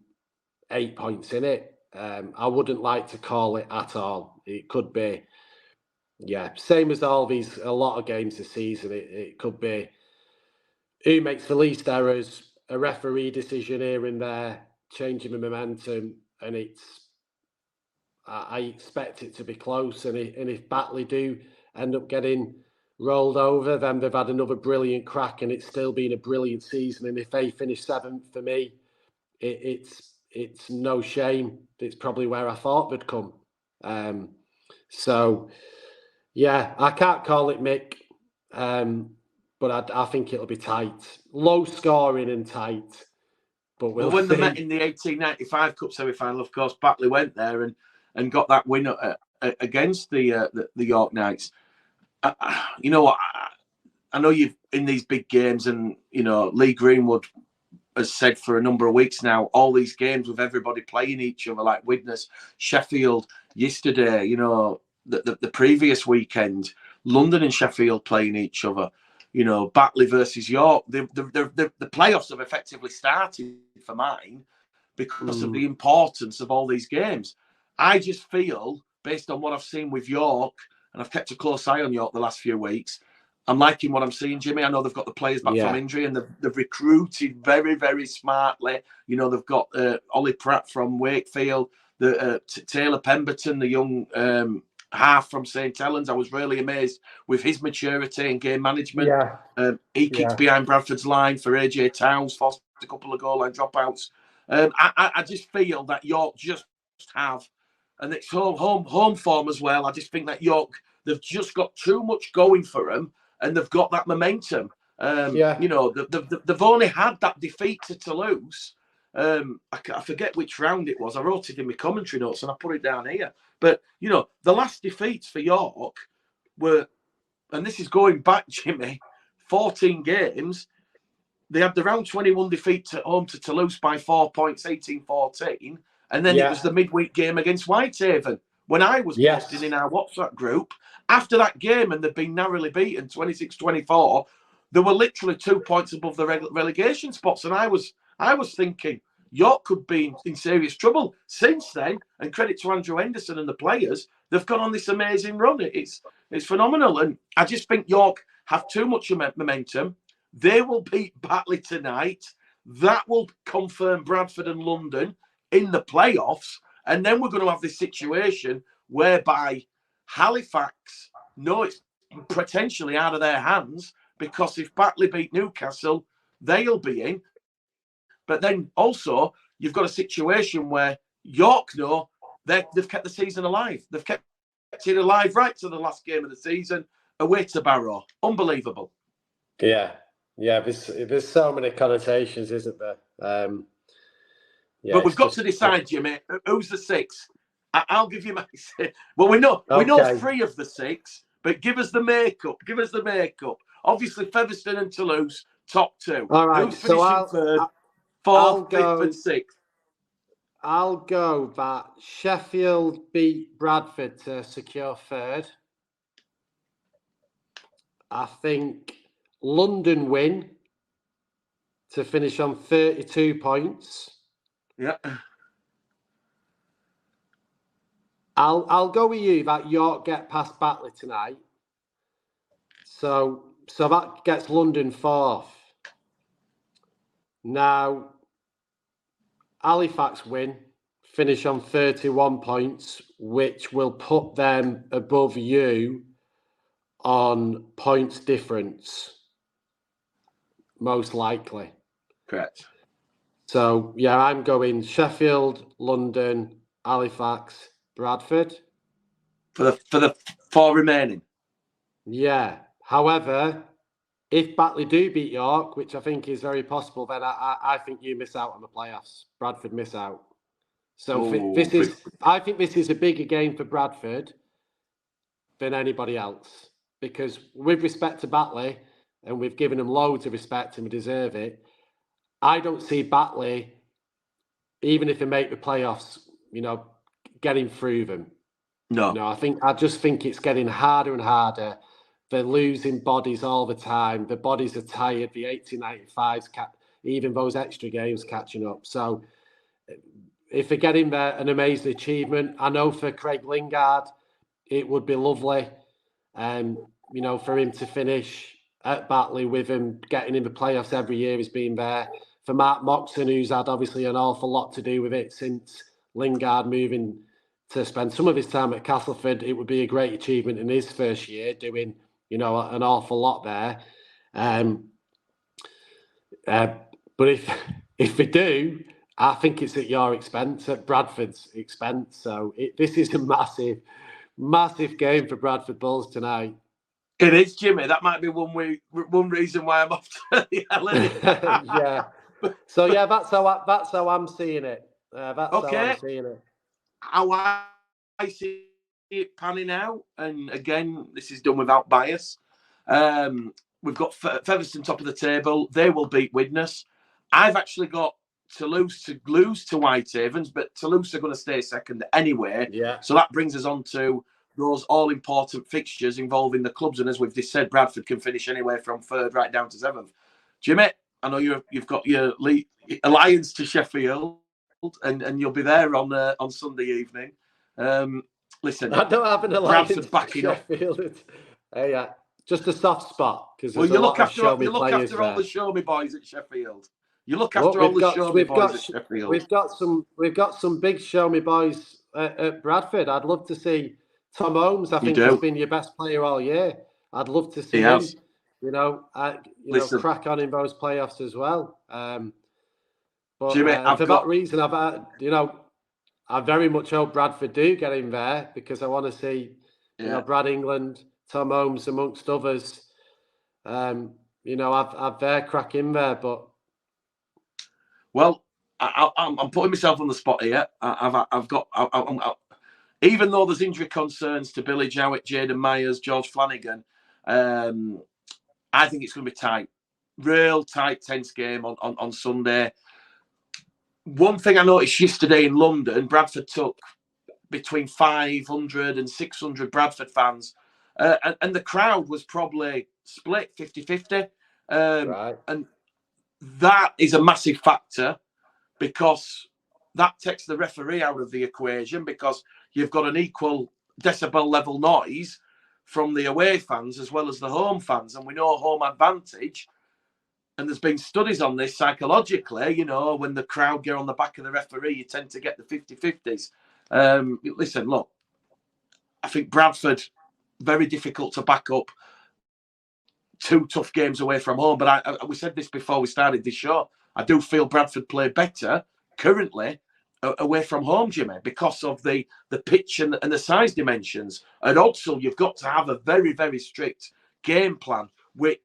8 points in it. I wouldn't like to call it at all. It could be, same as a lot of games this season. It could be who makes the least errors, a referee decision here and there, changing the momentum, and I expect it to be close. And if Batley do end up getting rolled over, then they've had another brilliant crack, and it's still been a brilliant season. And if they finish 7th, for me, it's no shame. It's probably where I thought they'd come. So, yeah, I can't call it Mick, but I think it'll be tight. Low scoring and tight. But when they met in the 1895 Cup semi-final, of course, Batley went there and got that win against the York Knights. You know what? I know you've in these big games, and Lee Greenwood has said for a number of weeks now, all these games with everybody playing each other, like Widnes, Sheffield yesterday. The previous weekend, London and Sheffield playing each other. Batley versus York. The playoffs have effectively started for mine because of the importance of all these games. I just feel, based on what I've seen with York, and I've kept a close eye on York the last few weeks, I'm liking what I'm seeing, Jimmy. I know they've got the players back from injury, and they've recruited very, very smartly. They've got Ollie Pratt from Wakefield, Taylor Pemberton, the young half from St Helens. I was really amazed with his maturity and game management. Yeah. He kicked behind Bradford's line for AJ Towns, forced a couple of goal line dropouts. I just feel that York just have, and it's home form as well. I just think that York, they've just got too much going for them, and they've got that momentum. You know, they've only had that defeat to Toulouse. I forget which round it was. I wrote it in my commentary notes and I put it down here. But, you know, the last defeats for York were, and this is going back, Jimmy, 14 games. They had the round 21 defeat at home to Toulouse by 4 points, 18-14. And then it was the midweek game against Whitehaven when I was posting in our WhatsApp group. After that game, and they'd been narrowly beaten 26-24, they were literally 2 points above the relegation spots. And I was thinking, York could be in serious trouble. Since then, and credit to Andrew Henderson and the players, they've gone on this amazing run. It's phenomenal. And I just think York have too much momentum. They will beat Batley tonight. That will confirm Bradford and London in the playoffs. And then we're going to have this situation whereby Halifax know it's potentially out of their hands, because if Batley beat Newcastle, they'll be in. But then also, you've got a situation where York know they've kept the season alive. They've kept it alive right to the last game of the season, away to Barrow. Unbelievable. Yeah. There's so many connotations, isn't there? But we've got to decide, Jimmy, who's the six. I'll give you my six. Well, we know 3 of the 6, but give us the makeup. Obviously, Featherstone and Toulouse, top 2. All right. Who's finishing third? 4th, 5th, and 6th. I'll go that Sheffield beat Bradford to secure 3rd. I think London win to finish on 32 points. Yeah. I'll go with you that York get past Batley tonight. So that gets London 4th. Now, Halifax win, finish on 31 points, which will put them above you on points difference, most likely. Correct. So, I'm going Sheffield, London, Halifax, Bradford. For the 4 remaining. Yeah. However, if Batley do beat York, which I think is very possible, then I think you miss out on the playoffs. Bradford miss out. So I think this is a bigger game for Bradford than anybody else, because with respect to Batley, and we've given them loads of respect and we deserve it, I don't see Batley, even if they make the playoffs, getting through them. No. I just think it's getting harder and harder. They're losing bodies all the time. The bodies are tired. The 1895s, even those extra games catching up. So if they're getting there, an amazing achievement. I know for Craig Lingard, it would be lovely, for him to finish at Batley with him getting in the playoffs every year. He's been there. For Mark Moxon, who's had obviously an awful lot to do with it since Lingard moving to spend some of his time at Castleford, it would be a great achievement in his first year doing an awful lot there. But if they do, I think it's at your expense, at Bradford's expense. So this is a massive, massive game for Bradford Bulls tonight. It is, Jimmy. That might be one reason why I'm off to the Yeah. So that's how I'm seeing it. That's how I'm seeing it. How I see it panning out, and again, this is done without bias. We've got Featherstone top of the table. They will beat Widnes. I've actually got Toulouse to lose to Whitehavens, but Toulouse are going to stay second anyway. Yeah. So that brings us on to those all-important fixtures involving the clubs, and as we've just said, Bradford can finish anywhere from 3rd right down to 7th. Jimmy, I know you've got your alliance to Sheffield, and you'll be there on Sunday evening. Listen, I don't have an alliance Bradford backing to Sheffield. Just a soft spot, because you look after all the show me boys at Sheffield. You look after all the show me boys at Sheffield. We've got some big show me boys at Bradford. I'd love to see Tom Holmes, I think, has been your best player all year. I'd love to see him, crack on in those playoffs as well. But Jimmy, that reason, I very much hope Bradford do get in there, because I want to see, Brad England, Tom Holmes, amongst others, have their crack in there. But I'm putting myself on the spot here. Even though there's injury concerns to Billy Jowett, Jaden Myers, George Flanagan, I think it's going to be tight. Real tight, tense game on Sunday. One thing I noticed yesterday in London, Bradford took between 500 and 600 Bradford fans. And the crowd was probably split 50-50. right. And that is a massive factor, because that takes the referee out of the equation, because you've got an equal decibel level noise from the away fans as well as the home fans. And we know home advantage. And there's been studies on this psychologically, when the crowd get on the back of the referee, you tend to get the 50-50s. Listen, look, I think Bradford, very difficult to back up 2 tough games away from home. But we said this before we started this show. I do feel Bradford play better currently away from home, Jimmy, because of the pitch and the size dimensions. At Odsal, you've got to have a very, very strict game plan, which,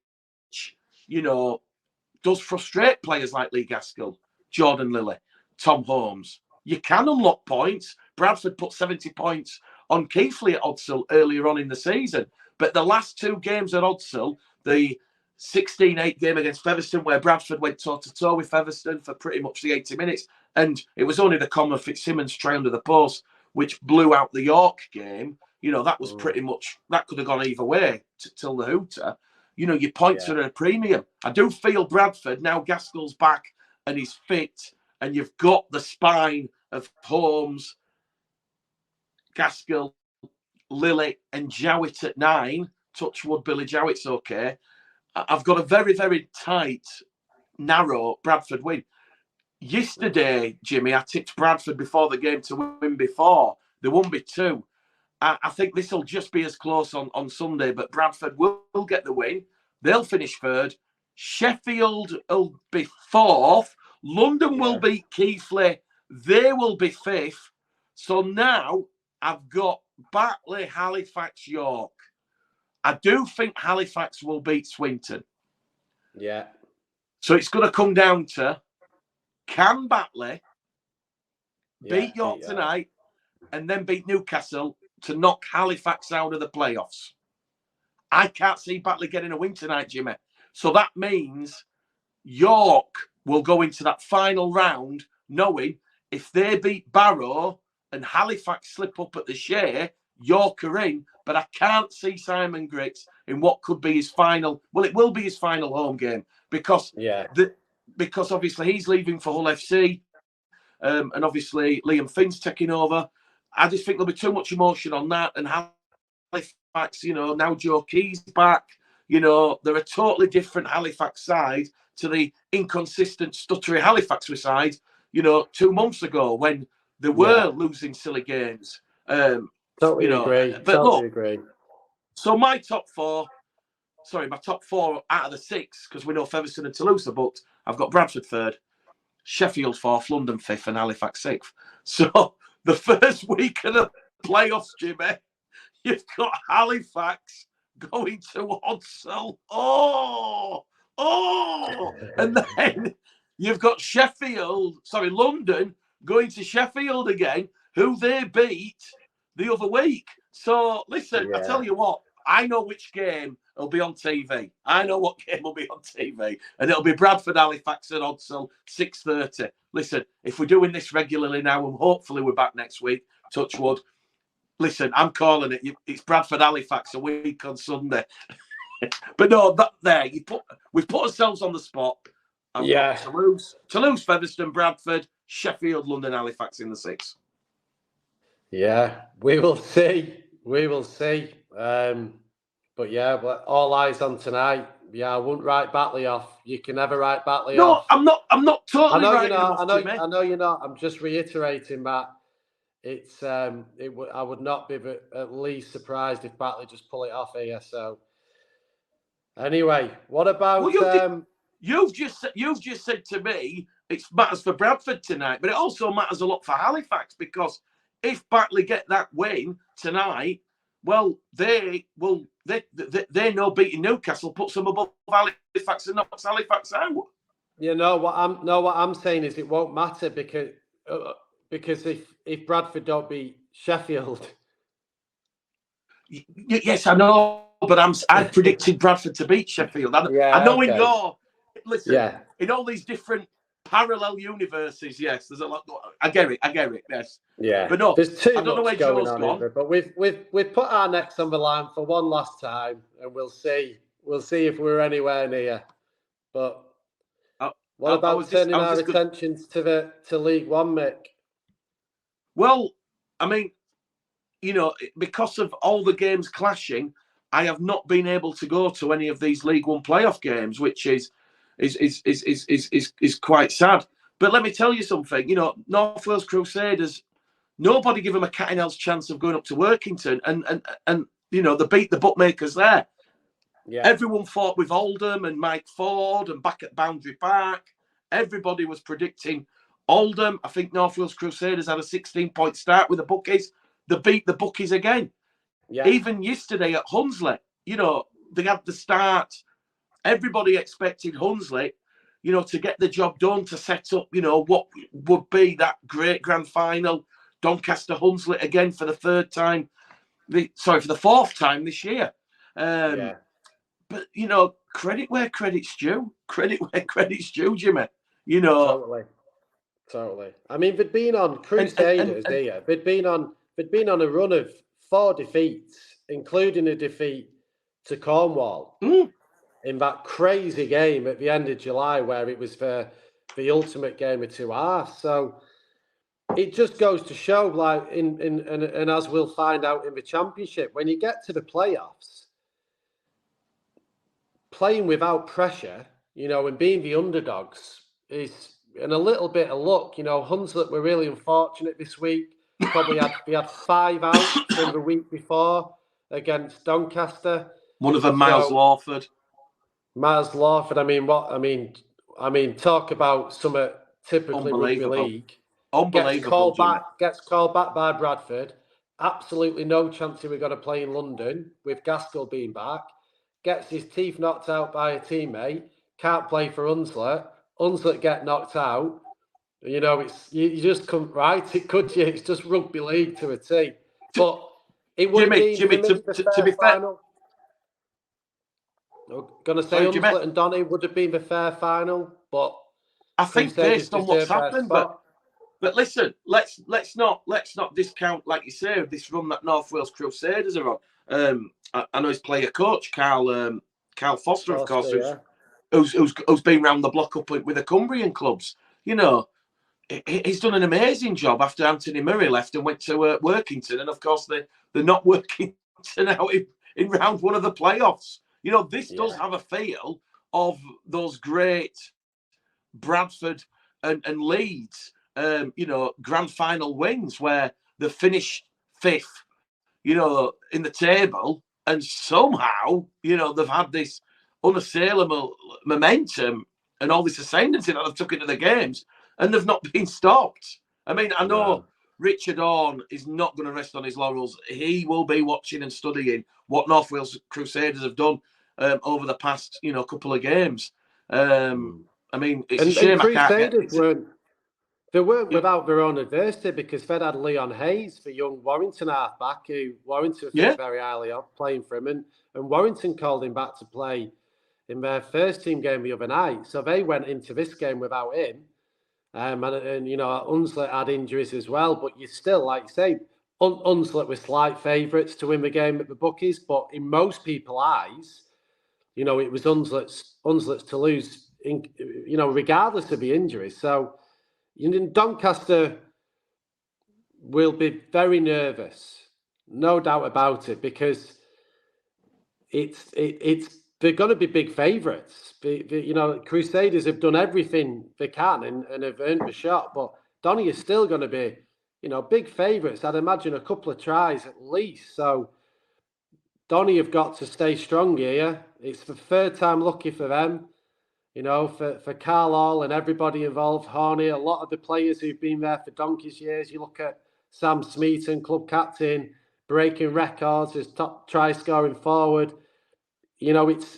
does frustrate players like Lee Gaskell, Jordan Lilly, Tom Holmes. You can unlock points. Bradford put 70 points on Keighley at Odsal earlier on in the season. But the last 2 games at Odsal, the 16-8 game against Featherstone, where Bradford went toe-to-toe with Featherstone for pretty much the 80 minutes. And it was only the Conor Fitzsimmons try under the post, which blew out the York game. That was pretty much, that could have gone either way till the hooter. Your points are at a premium. I do feel Bradford, now Gaskell's back and he's fit, and you've got the spine of Holmes, Gaskell, Lilly and Jowett at 9. Touchwood, Billy Jowett's okay. I've got a very, very tight, narrow Bradford win. Yesterday, Jimmy, I tipped Bradford before the game to win before. They won by 2. I think this will just be as close on Sunday, but Bradford will get the win. They'll finish 3rd. Sheffield will be 4th. London will beat Keighley. They will be 5th. So now I've got Batley, Halifax, York. I do think Halifax will beat Swinton. Yeah. So it's going to come down to, can Batley beat York tonight and then beat Newcastle to knock Halifax out of the playoffs? I can't see Batley getting a win tonight, Jimmy. So that means York will go into that final round knowing if they beat Barrow and Halifax slip up at the share, York are in. But I can't see Simon Griggs in what could be his final. Well, it will be his final home game because obviously he's leaving for Hull FC, and obviously Liam Finn's taking over. I just think there'll be too much emotion on that. And Halifax, now Joe Key's back. They're a totally different Halifax side to the inconsistent, stuttery Halifax side. 2 months ago when they were losing silly games. Totally agree. But totally agree. So my top 4 out of the 6, because we know Featherstone and Toulouse are booked. I've got Bradford 3rd, Sheffield 4th, London 5th, and Halifax 6th. So the first week of the playoffs, Jimmy, you've got Halifax going to Odsal. And then you've got London going to Sheffield again, who they beat the other week. So listen, I tell you what, I know which game will be on TV. I know what game will be on TV, and it'll be Bradford, Halifax, and Odsal, 6:30. Listen, if we're doing this regularly now, and hopefully we're back next week, touch wood. Listen, I'm calling it. It's Bradford, Halifax a week on Sunday. But no, we've put ourselves on the spot. I've got Toulouse, Featherstone, Bradford, Sheffield, London, Halifax in the 6. Yeah, we will see. We will see. But yeah, all eyes on tonight. Yeah, I wouldn't write Batley off. You can never write Batley off. No, I'm not totally I know writing you're not. him off, I know you're not. I'm just reiterating that I would not be at least surprised if Batley just pull it off here. So anyway, what about? Well, you've just said to me it matters for Bradford tonight, but it also matters a lot for Halifax, because if Batley get that win tonight, well, they know beating Newcastle puts them above Halifax and knocks Halifax out. You know what I'm saying is it won't matter because if Bradford don't beat Sheffield. Yes, I know, but I predicted Bradford to beat Sheffield. I know okay. In all these different parallel universes, yes, there's a lot. I get it, yes. Yeah, but no, there's too I don't know where much going Joe's on gone. here, but we've put our necks on the line for one last time, and we'll see if we're anywhere near. But what about turning our attentions to League One, Mick? Well, I mean, you know, because of all the games clashing, I have not been able to go to any of these League One playoff games, which is quite sad. But let me tell you something. You know, North Wales Crusaders, nobody give them a cat and hell's chance of going up to Workington, and you know, they beat the bookmakers there. Yeah. Everyone fought with Oldham and Mike Ford, and back at Boundary Park, everybody was predicting Oldham. I think North Wales Crusaders had a 16-point start with the bookies. They beat the bookies again. Yeah. Even yesterday at Hunslet, you know, they had the start. Everybody expected Hunslet, you know, to get the job done, to set up, you know, what would be that great grand final. Doncaster Hunslet again for the for the fourth time this year. Yeah. But, you know, credit where credit's due. Credit where credit's due, Jimmy. You know. Totally. I mean, they'd been on Crusaders here. They'd been on a run of 4 defeats, including a defeat to Cornwall in that crazy game at the end of July, where it was the ultimate game of 2 halves. So it just goes to show, like, and as we'll find out in the Championship, when you get to the playoffs, playing without pressure, you know, and being the underdogs and a little bit of luck. You know, Hunslet were really unfortunate this week. We had 5 out from the week before against Doncaster. One of them, Miles Lawford. I mean, talk about some typically Rugby League. Unbelievable. Gets called back by Bradford. Absolutely no chance he was going to play in London with Gaskell being back. Gets his teeth knocked out by a teammate. Can't play for Hunslet. Hunslet get knocked out. You know, you just couldn't write it, could you? It's just Rugby League to a T. But it would be to be fair. I'm going to say Hunslet and Donny would have been the fair final, but I think based on what's happened, but listen, let's not discount, like you say, this run that North Wales Crusaders are on. I know his player coach, Carl Foster, of course, who's been round the block up with the Cumbrian clubs. You know, he's done an amazing job after Anthony Murray left and went to Workington, and of course they're not Workington out in round 1 of the playoffs. You know, this does have a feel of those great Bradford and Leeds, you know, grand final wins where they finished 5th, you know, in the table, and somehow, you know, they've had this unassailable momentum and all this ascendancy that they've took into the games, and they've not been stopped. I mean, I know Richard Orne is not going to rest on his laurels. He will be watching and studying what North Wales Crusaders have done over the past, you know, couple of games. I mean, it's a shame Crusaders weren't without their own adversity, because they'd had Leon Hayes, the young Warrington halfback, who Warrington thinks very highly of, playing for him, and Warrington called him back to play in their first team game the other night. So they went into this game without him. And you know, Hunslet had injuries as well, but you still, like you say, Hunslet were slight favourites to win the game at the bookies, but in most people's eyes, you know, it was Hunslet's to lose, you know, regardless of the injuries. So, you know, Doncaster will be very nervous, no doubt about it, because they're going to be big favourites. You know, Crusaders have done everything they can and have earned the shot, but Donny is still going to be, big favourites. I'd imagine a couple of tries at least. So Donny have got to stay strong here. It's the third time lucky for them. For Carl Hall and everybody involved, Horney, a lot of the players who've been there for donkey's years. You look at Sam Smeaton, club captain, breaking records as top try scoring forward. It's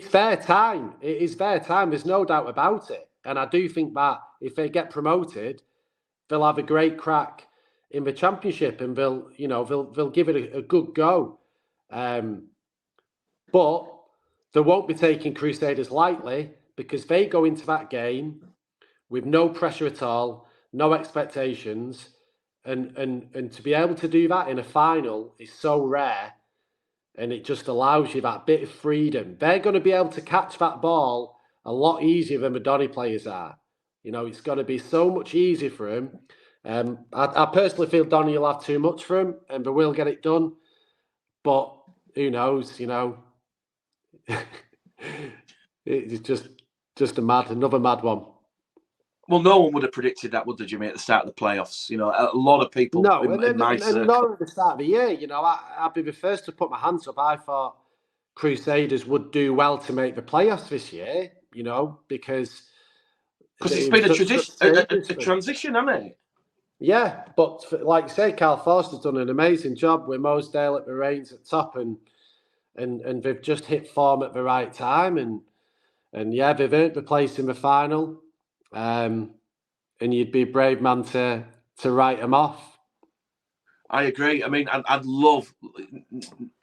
their time. It is their time. There's no doubt about it. And I do think that if they get promoted, they'll have a great crack in the championship, and they'll give it a good go. But they won't be taking Crusaders lightly, because they go into that game with no pressure at all, no expectations, and to be able to do that in a final is so rare, and it just allows you that bit of freedom. They're going to be able to catch that ball a lot easier than the Donny players are. It's going to be so much easier for them. I personally feel Donny will have too much for him, and they will get it done. But who knows? It's just another mad one. Well, no one would have predicted that, would they, Jimmy, at the start of the playoffs? A lot of people in my circle. Nor at the start of the year. I'd be the first to put my hands up. I thought Crusaders would do well to make the playoffs this year, because it's been a transition, hasn't it? Yeah, but like you say, Carl Forster's done an amazing job with Mosedale at the reins at top, and they've just hit form at the right time, and yeah, they've earned the place in the final. And you'd be a brave man to write them off. I agree. I mean, I'd love.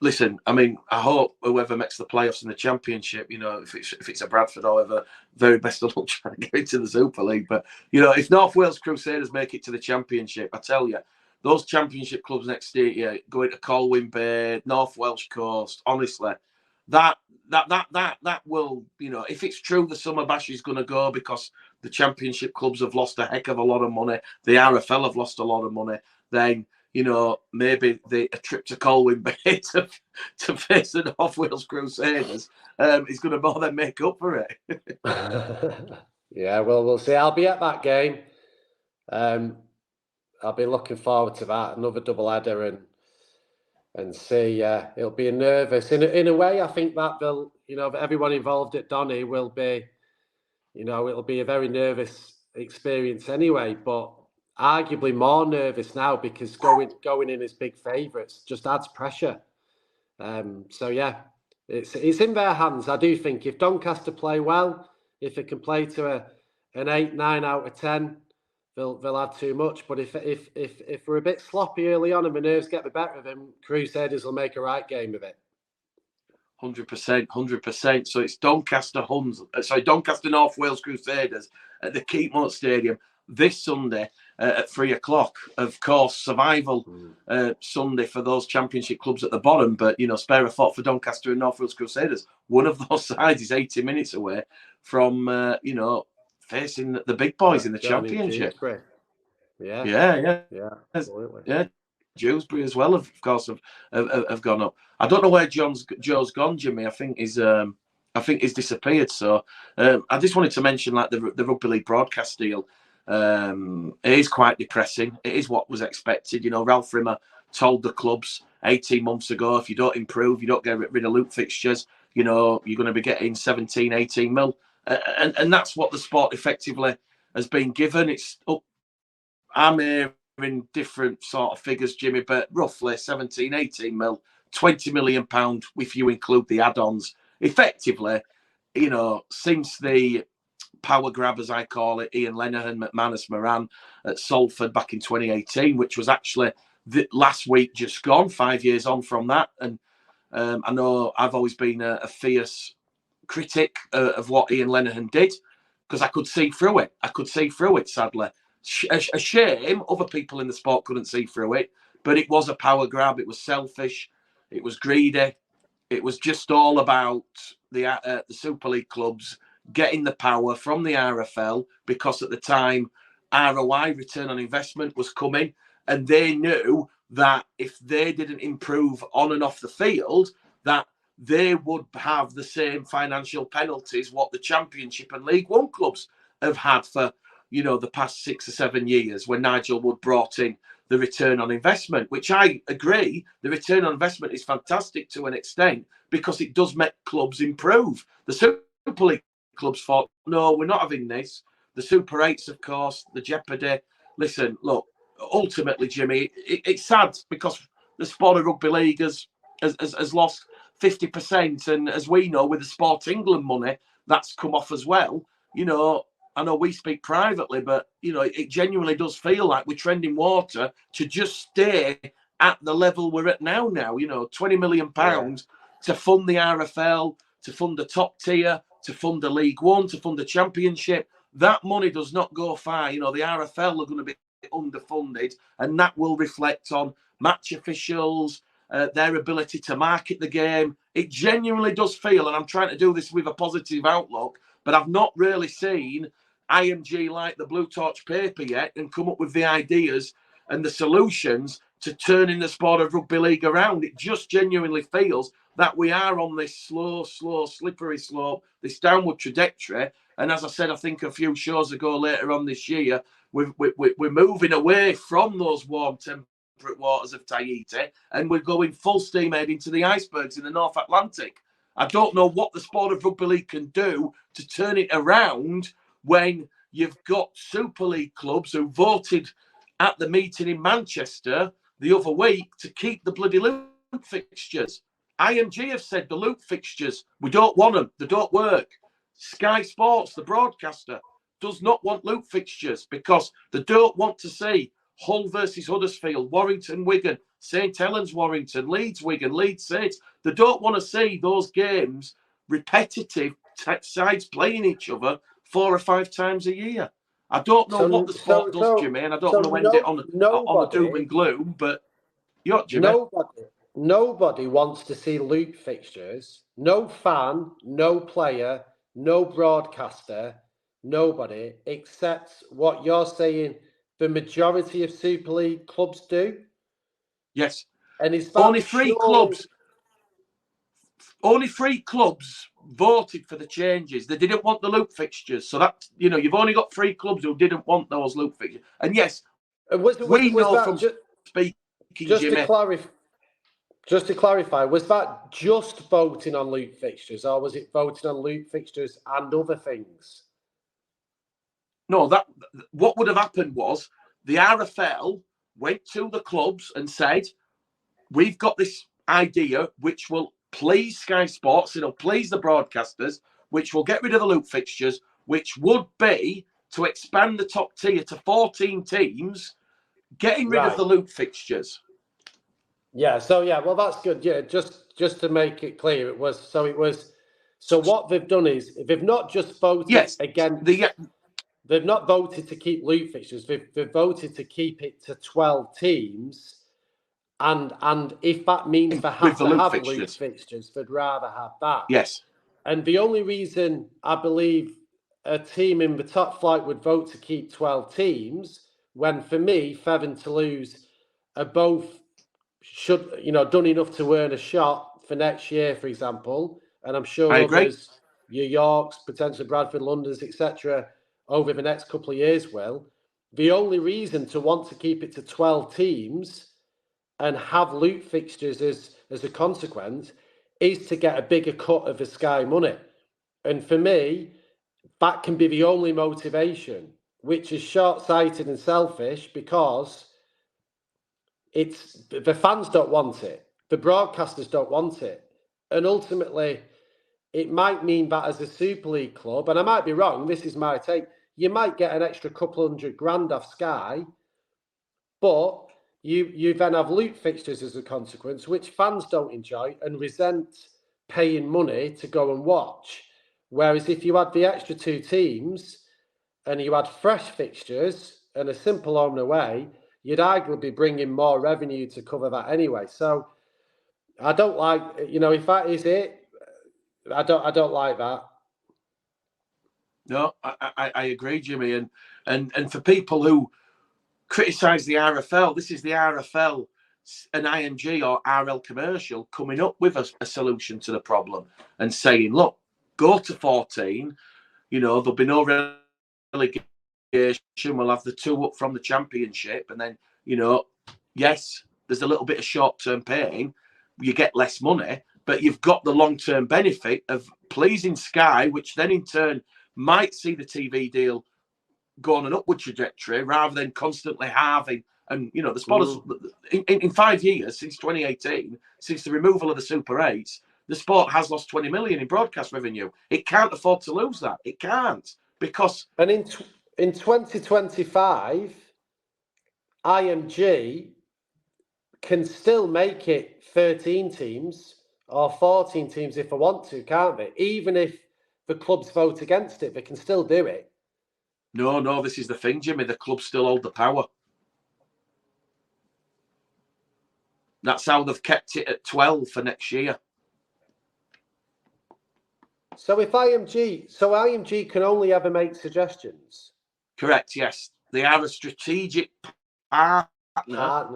Listen, I mean, I hope whoever makes the playoffs in the championship, if it's a Bradford or whatever, very best of luck trying to get into the Super League. But if North Wales Crusaders make it to the championship, I tell you, those championship clubs next year, going to Colwyn Bay, North Welsh Coast, honestly, that will, if it's true the Summer Bash is going to go because the championship clubs have lost a heck of a lot of money, the RFL have lost a lot of money, then, maybe a trip to Colwyn Bay to face the North Wales Crusaders is going to more than make up for it. Yeah, well, we'll see. I'll be at that game. I'll be looking forward to that, another double-header, and see. It'll be nervous. In a way, I think that they'll, everyone involved at Donny will be, it'll be a very nervous experience anyway, but arguably more nervous now because going in as big favourites just adds pressure. So yeah, it's in their hands. I do think if Doncaster play well, if it can play to an 8, 9 out of 10, they'll add too much. But if we're a bit sloppy early on and the nerves get the better of them, Crusaders will make a right game of it. 100%. So it's Doncaster North Wales Crusaders at the Keighley Stadium this Sunday at 3:00. Of course, survival Sunday for those championship clubs at the bottom. But spare a thought for Doncaster and North Wales Crusaders. One of those sides is 80 minutes away from facing the big boys in the championship. Yeah, absolutely. Yeah. Dewsbury as well, of course, have gone up. I don't know where Joe's gone, Jimmy. I think he's disappeared. So I just wanted to mention, like, the Rugby League broadcast deal. It is quite depressing. It is what was expected. Ralph Rimmer told the clubs 18 months ago, if you don't improve, you don't get rid of loop fixtures, you're going to be getting 17, 18 mil. And that's what the sport effectively has been given. It's up. I'm hearing different sort of figures, Jimmy, but roughly 17, 18 mil, £20 million if you include the add-ons. Effectively, since the power grab, as I call it, Ian Lenihan, McManus, Moran at Salford back in 2018, which was actually last week just gone, 5 years on from that. And I know I've always been a fierce critic of what Ian Lenihan did, because I could see through it. Sadly, a shame other people in the sport couldn't see through it, but it was a power grab. It was selfish, it was greedy, it was just all about the Super League clubs getting the power from the RFL, because at the time ROI, return on investment, was coming, and they knew that if they didn't improve on and off the field, that they would have the same financial penalties what the Championship and League One clubs have had for you know, the past 6 or 7 years when Nigel Wood brought in the return on investment, which I agree, the return on investment is fantastic to an extent because it does make clubs improve. The Super League clubs thought, no, we're not having this. The Super 8s, of course, the jeopardy. Listen, look, ultimately, Jimmy, it's sad because the sport of rugby league has lost 50%. And as we know, with the Sport England money, that's come off as well. You know, I know we speak privately, but, you know, it genuinely does feel like we're treading water to just stay at the level we're at now, you know, £20 million to fund the RFL, to fund the top tier, to fund the League One, to fund the Championship. That money does not go far. You know, the RFL are going to be underfunded, and that will reflect on match officials, their ability to market the game. It genuinely does feel, and I'm trying to do this with a positive outlook, but I've not really seen IMG light the blue torch paper yet and come up with the ideas and the solutions to turning the sport of rugby league around. It just genuinely feels that we are on this slow, slippery slope, this downward trajectory. And as I said, I think a few shows ago later on this year, we're moving away from those warm temperate waters of Tahiti, and we're going full steam ahead into the icebergs in the North Atlantic. I don't know what the sport of rugby league can do to turn it around when you've got Super League clubs who voted at the meeting in Manchester the other week to keep the bloody loop fixtures. IMG have said the loop fixtures, we don't want them, they don't work. Sky Sports, the broadcaster, does not want loop fixtures because they don't want to see Hull versus Huddersfield, Warrington, Wigan, St Helens, Warrington, Leeds, Wigan, Leeds, Saints. They don't want to see those games repetitive sides playing each other 4 or 5 times a year. I don't know what the sport does, Jimmy, and I don't want to end it on the doom and gloom, but Jimmy. Nobody wants to see loop fixtures. No fan, no player, no broadcaster, nobody, except what you're saying the majority of Super League clubs do. Yes. And is only 3 clubs voted for the changes. They didn't want the loop fixtures. So that, you know, you've only got 3 clubs who didn't want those loop fixtures. And yes, we know from speaking, Jimmy. Just to clarify, was that just voting on loop fixtures, or was it voting on loop fixtures and other things? No, that what would have happened was the RFL went to the clubs and said, we've got this idea which will please Sky Sports, it'll please the broadcasters, which will get rid of the loop fixtures, which would be to expand the top tier to 14 teams, getting rid of the loop fixtures. Well, that's good. Yeah, just to make it clear, it was. So what they've done is they've not just voted against. They've not voted to keep loop fixtures. They've voted to keep it to 12 teams, and if that means they have to have loop fixtures, they'd rather have that. Yes. And the only reason I believe a team in the top flight would vote to keep 12 teams, when for me, Fev and Toulouse are both done enough to earn a shot for next year, for example. And I'm sure others, your Yorks, potentially Bradford, Londons, etc., over the next couple of years will. The only reason to want to keep it to 12 teams and have loop fixtures as a consequence is to get a bigger cut of the Sky money. And for me, that can be the only motivation, which is short-sighted and selfish because it's the fans don't want it, the broadcasters don't want it, and ultimately it might mean that as a Super League club, and I might be wrong, this is my take, you might get an extra couple $100,000 off Sky, but you then have loop fixtures as a consequence, which fans don't enjoy and resent paying money to go and watch. Whereas if you had the extra 2 teams and you had fresh fixtures and a simple home and away, you'd arguably be bringing more revenue to cover that anyway. So I don't like, if that is it, I don't like that. No, I agree, Jimmy. And for people who criticise the RFL, this is the RFL and IMG or RL Commercial coming up with a solution to the problem and saying, look, go to 14, there'll be no relegation we'll have the 2 up from the Championship, and then, yes, there's a little bit of short-term pain. You get less money, but you've got the long-term benefit of pleasing Sky, which then in turn might see the TV deal go on an upward trajectory rather than constantly halving. And, the sport has, in 5 years, since 2018, since the removal of the Super 8s, the sport has lost 20 million in broadcast revenue. It can't afford to lose that. It can't, because... And in 2025, IMG can still make it 13 teams or 14 teams if they want to, can't they? Even if the clubs vote against it, they can still do it. No, this is the thing, Jimmy. The clubs still hold the power. That's how they've kept it at 12 for next year. So IMG can only ever make suggestions. Correct, yes. They are a strategic partner.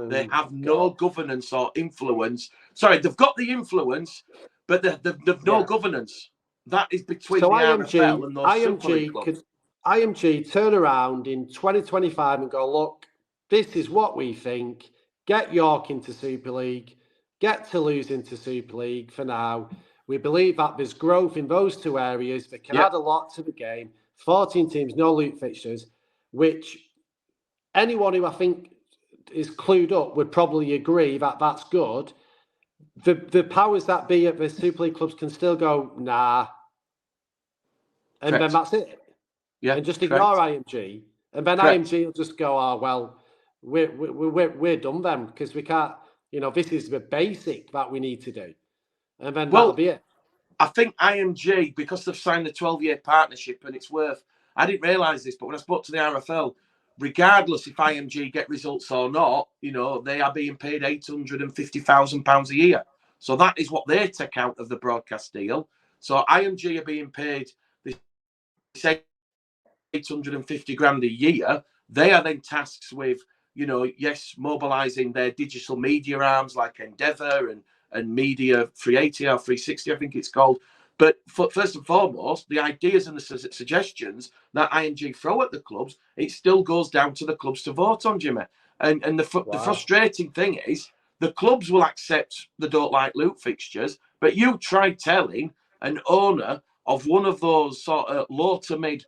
They have no governance or influence. Sorry, they've got the influence, but they've no governance. That is between the RFL and those Super League clubs. IMG turn around in 2025 and go, look, this is what we think. Get York into Super League. Get Toulouse into Super League for now. We believe that there's growth in those 2 areas that can add a lot to the game. 14 teams, no loot fixtures, which anyone who I think is clued up would probably agree that that's good. The powers that be at the Super League clubs can still go, nah. And then that's it. Yeah, and just ignore IMG. And then IMG will just go, oh, well, we're done then because we can't, this is the basic that we need to do. And then that'll be it. I think IMG, because they've signed a 12-year partnership and it's worth, I didn't realise this, but when I spoke to the RFL, regardless if IMG get results or not, they are being paid £850,000 a year. So that is what they take out of the broadcast deal. So IMG are being paid this 850 grand a year. They are then tasked with, mobilising their digital media arms like Endeavour and Media 380 or 360, I think it's called. But first and foremost, the ideas and the suggestions that IMG throw at the clubs, it still goes down to the clubs to vote on, Jimmy. And the frustrating thing is, the clubs will accept they don't like loot fixtures, but you try telling an owner of one of those sort of low to mid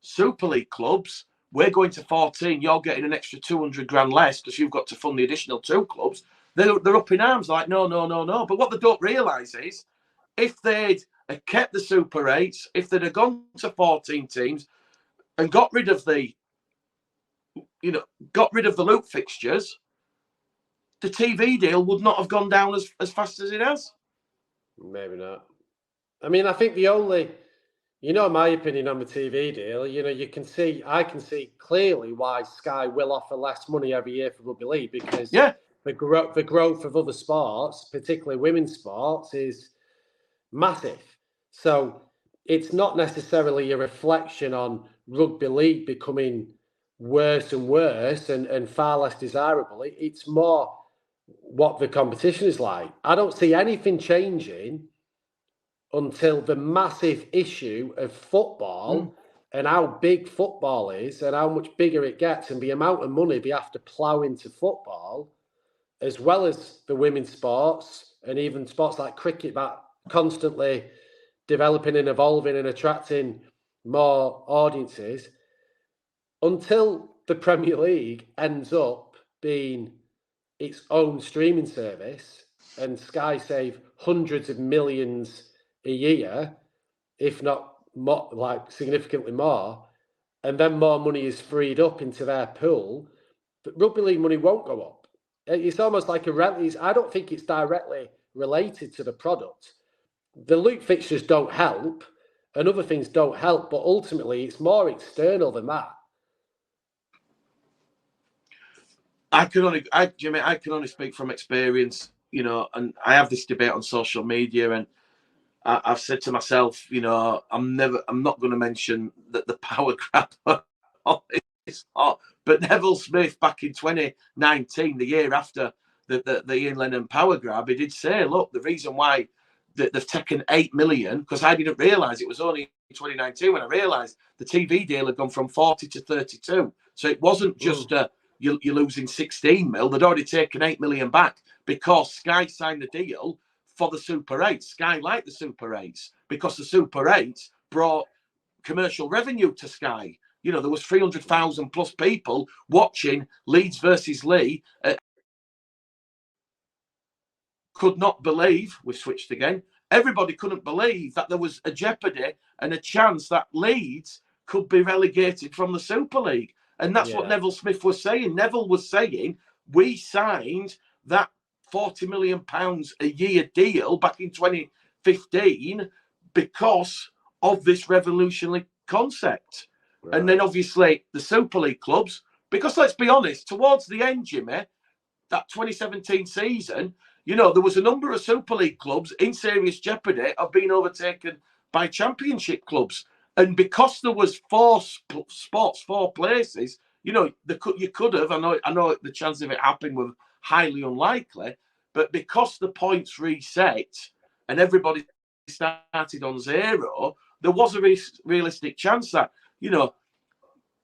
Super League clubs, we're going to 14, you're getting an extra 200 grand less because you've got to fund the additional 2 clubs. They're up in arms like, no. But what they don't realise is, if they'd kept the Super 8s, if they'd have gone to 14 teams and got rid of the loot fixtures, the TV deal would not have gone down as fast as it has. Maybe not. I mean, I think the only, my opinion on the TV deal, I can see clearly why Sky will offer less money every year for Rugby League because the growth of other sports, particularly women's sports, is massive. So it's not necessarily a reflection on Rugby League becoming worse and worse and far less desirable. It's more what the competition is like. I don't see anything changing until the massive issue of football and how big football is and how much bigger it gets and the amount of money they have to plough into football, as well as the women's sports and even sports like cricket that constantly developing and evolving and attracting more audiences, until the Premier League ends up being its own streaming service and Sky save hundreds of millions a year, if not more, like significantly more, and then more money is freed up into their pool, but Rugby League money won't go up. It's almost like I don't think it's directly related to the product. The loot fixtures don't help and other things don't help, but ultimately it's more external than that. Jimmy, I can only speak from experience, and I have this debate on social media, and I've said to myself, I'm not going to mention that the power grab is hot, but Neville Smith back in 2019, the year after the Ian Lennon power grab, he did say, look, the reason why they've taken 8 million, because I didn't realise it was only in 2019 when I realised the TV deal had gone from 40 to 32. So it wasn't just you're losing 16 mil. They'd already taken 8 million back because Sky signed the deal for the Super 8. Sky liked the Super 8s because the Super 8s brought commercial revenue to Sky. You know, there was 300,000 plus people watching Leeds versus Lee. Could not believe, we've switched again, everybody couldn't believe that there was a jeopardy and a chance that Leeds could be relegated from the Super League. And that's what Neville Smith was saying. Neville was saying, we signed that £40 million a year deal back in 2015 because of this revolutionary concept. Right. And then obviously the Super League clubs, because let's be honest, towards the end, Jimmy, that 2017 season, you know, there was a number of Super League clubs in serious jeopardy of being overtaken by Championship clubs. And because there was 4 spots, 4 places, you know, you could have, I know the chance of it happening were highly unlikely, but because the points reset and everybody started on 0, there was a realistic chance that, you know,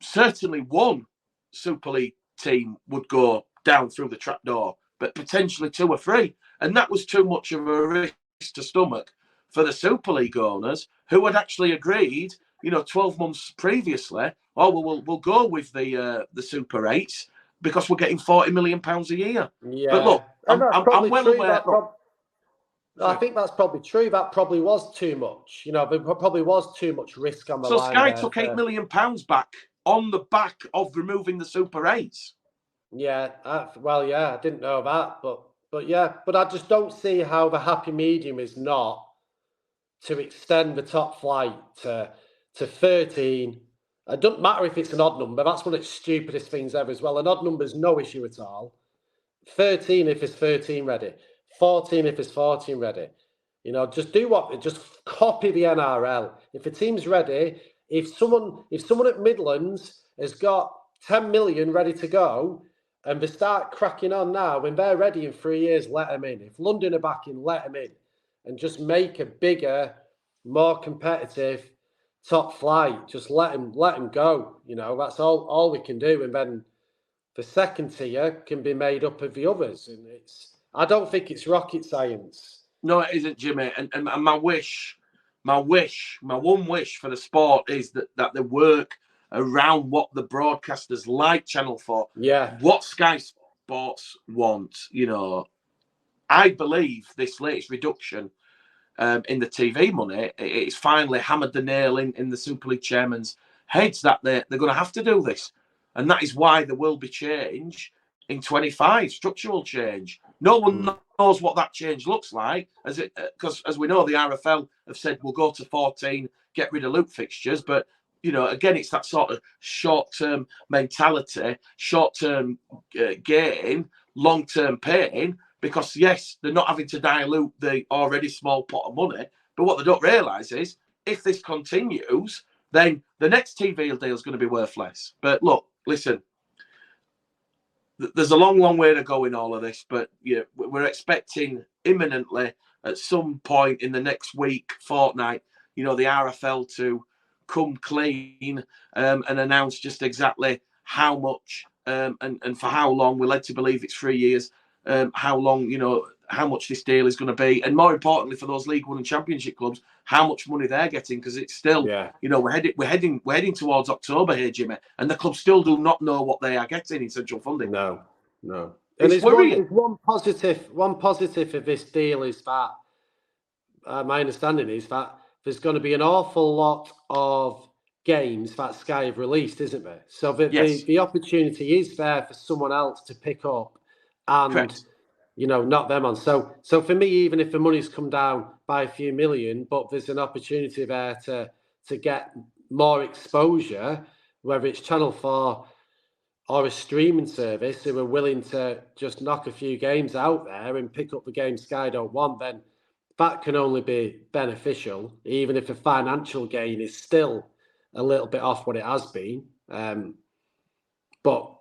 certainly one Super League team would go down through the trapdoor, but potentially 2 or 3. And that was too much of a risk to stomach for the Super League owners, who had actually agreed, you know, 12 months previously, we'll go with the Super 8s because we're getting £40 million a year. Yeah. But look, I'm well aware. I think that's probably true. That probably was too much. You know, there probably was too much risk on the line. So Sky took £8 million back on the back of removing the Super 8s. Yeah, I didn't know that, but I just don't see how the happy medium is not to extend the top flight to 13. It doesn't matter if it's an odd number. That's one of the stupidest things ever as well. An odd number is no issue at all. 13 if it's 13 ready. 14 if it's 14 ready. You know, just copy the NRL. If a team's ready, if someone at Midlands has got 10 million ready to go, and they start cracking on now, when they're ready in 3 years, let them in. If London are back in, let them in. And just make a bigger, more competitive top flight. Just let them go. You know, that's all we can do. And then the second tier can be made up of the others. And I don't think it's rocket science. No, it isn't, Jimmy. And my one wish for the sport is that they work around what the broadcasters like Channel 4. Yeah. What Sky Sports want, you know. I believe this latest reduction in the TV money, it's finally hammered the nail in the Super League chairman's heads that they're going to have to do this. And that is why there will be change in 25, structural change. No one knows what that change looks like, because as we know, the RFL have said we'll go to 14, get rid of loop fixtures, but you know, again, it's that sort of short-term mentality, short-term gain, long-term pain, because, yes, they're not having to dilute the already small pot of money. But what they don't realise is, if this continues, then the next TV deal is going to be worth less. But look, listen, there's a long, long way to go in all of this. But yeah, we're expecting imminently, at some point in the next week, fortnight, you know, the RFL to come clean and announce just exactly how much and for how long. We're led to believe it's 3 years. How long, you know, how much this deal is going to be, and more importantly for those League One and Championship clubs, how much money they're getting, because it's still, you know, we're heading towards October here, Jimmy, and the clubs still do not know what they are getting in central funding. No. And it's worrying. One positive of this deal is that my understanding is that there's going to be an awful lot of games that Sky have released, isn't there? So the opportunity is there for someone else to pick up and, correct, you know, knock them on. So for me, even if the money's come down by a few million, but there's an opportunity there to get more exposure, whether it's Channel 4 or a streaming service who are willing to just knock a few games out there and pick up the games Sky don't want, then that can only be beneficial, even if the financial gain is still a little bit off what it has been. But,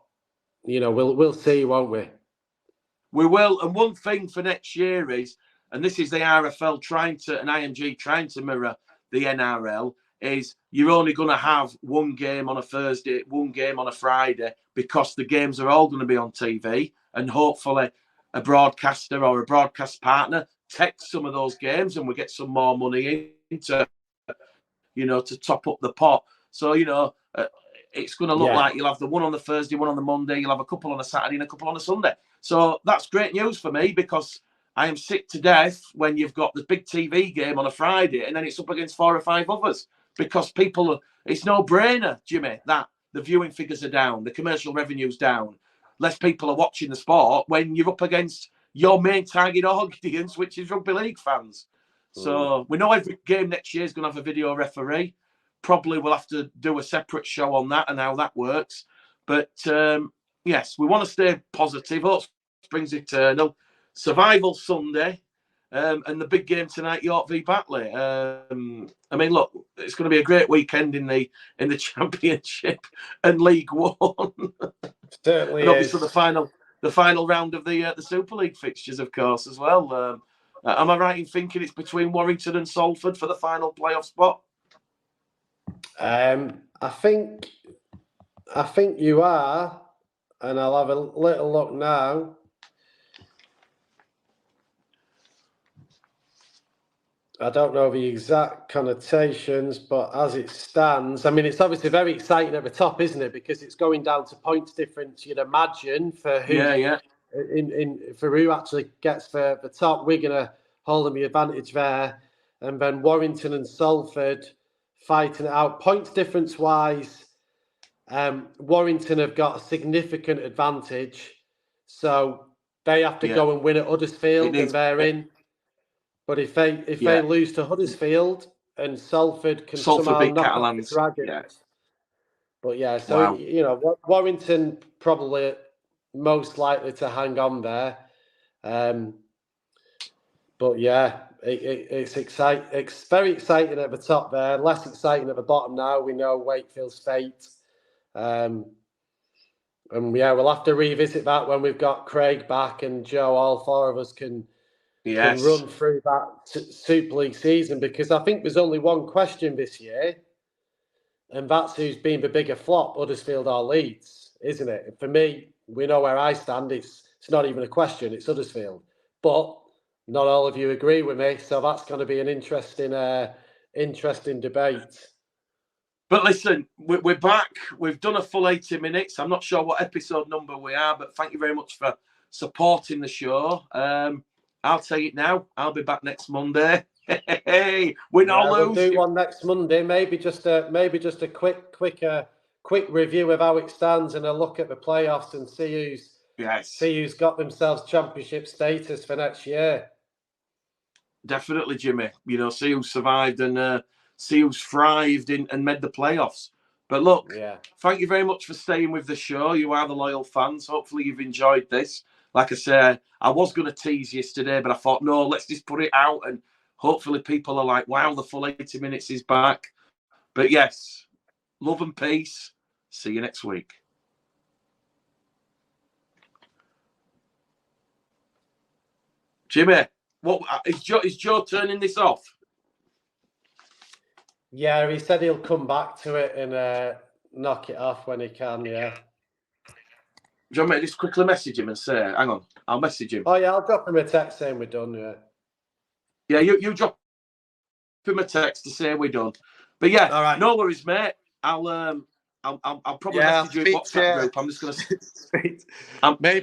you know, we'll see, won't we? We will. And one thing for next year is, and this is the RFL and IMG trying to mirror the NRL, is you're only going to have one game on a Thursday, one game on a Friday, because the games are all going to be on TV, and hopefully a broadcaster or a broadcast partner takes some of those games and we get some more money into, to top up the pot. So, it's going to look like you'll have the one on the Thursday, one on the Monday, you'll have a couple on a Saturday and a couple on a Sunday. So that's great news for me, because I am sick to death when you've got the big TV game on a Friday and then it's up against 4 or 5 others, because it's no brainer, Jimmy, that the viewing figures are down, the commercial revenue's down, less people are watching the sport when you're up against your main target audience, which is rugby league fans. So we know every game next year is going to have a video referee. Probably we'll have to do a separate show on that and how that works. But yes, we want to stay positive. Hope springs eternal. Survival Sunday, and the big game tonight, York v Batley. Look, it's going to be a great weekend in the Championship and League One. Certainly, and obviously the final round of the Super League fixtures, of course, as well. Am I right in thinking it's between Warrington and Salford for the final playoff spot? I think you are, and I'll have a little look now. I don't know the exact connotations, but as it stands, it's obviously very exciting at the top, isn't it? Because it's going down to points difference, you'd imagine, for who for who actually gets the top. We're going to hold them the advantage there, and then Warrington and Salford fighting it out. Points difference wise, Warrington have got a significant advantage, so they have to go and win at Huddersfield, and they're in. But if they lose to Huddersfield and Salford can somehow knock off the Dragons, Warrington probably most likely to hang on there. But yeah, it's exciting. It's very exciting at the top there. Less exciting at the bottom now. We know Wakefield's fate, and we'll have to revisit that when we've got Craig back and Joe. All 4 of us can run through that Super League season, because I think there's only one question this year, and that's who's been the bigger flop, Huddersfield or Leeds, isn't it? For me, we know where I stand. It's not even a question. It's Huddersfield, but not all of you agree with me, so that's going to be an interesting debate. But listen, we're back. We've done a full 80 minutes. I'm not sure what episode number we are, but thank you very much for supporting the show. I'll tell you now, I'll be back next Monday. Hey, win or lose. We'll do one next Monday. Maybe just a quick review of how it stands and a look at the playoffs and see who's got themselves championship status for next year. Definitely, Jimmy. See who survived and see who's thrived and made the playoffs. But look, thank you very much for staying with the show. You are the loyal fans. Hopefully you've enjoyed this. Like I said, I was going to tease yesterday, but I thought, no, let's just put it out. And hopefully people are like, wow, the full 80 minutes is back. But yes, love and peace. See you next week. Jimmy, what is Joe turning this off? Yeah, he said he'll come back to it and knock it off when he can, yeah. Do you want me to just quickly message him and say, hang on, I'll message him. Oh, yeah, I'll drop him a text saying we're done, yeah. Yeah, you drop him a text to say we're done. But yeah, all right. No worries, mate. I'll probably message you in WhatsApp group. I'm just going to... Maybe...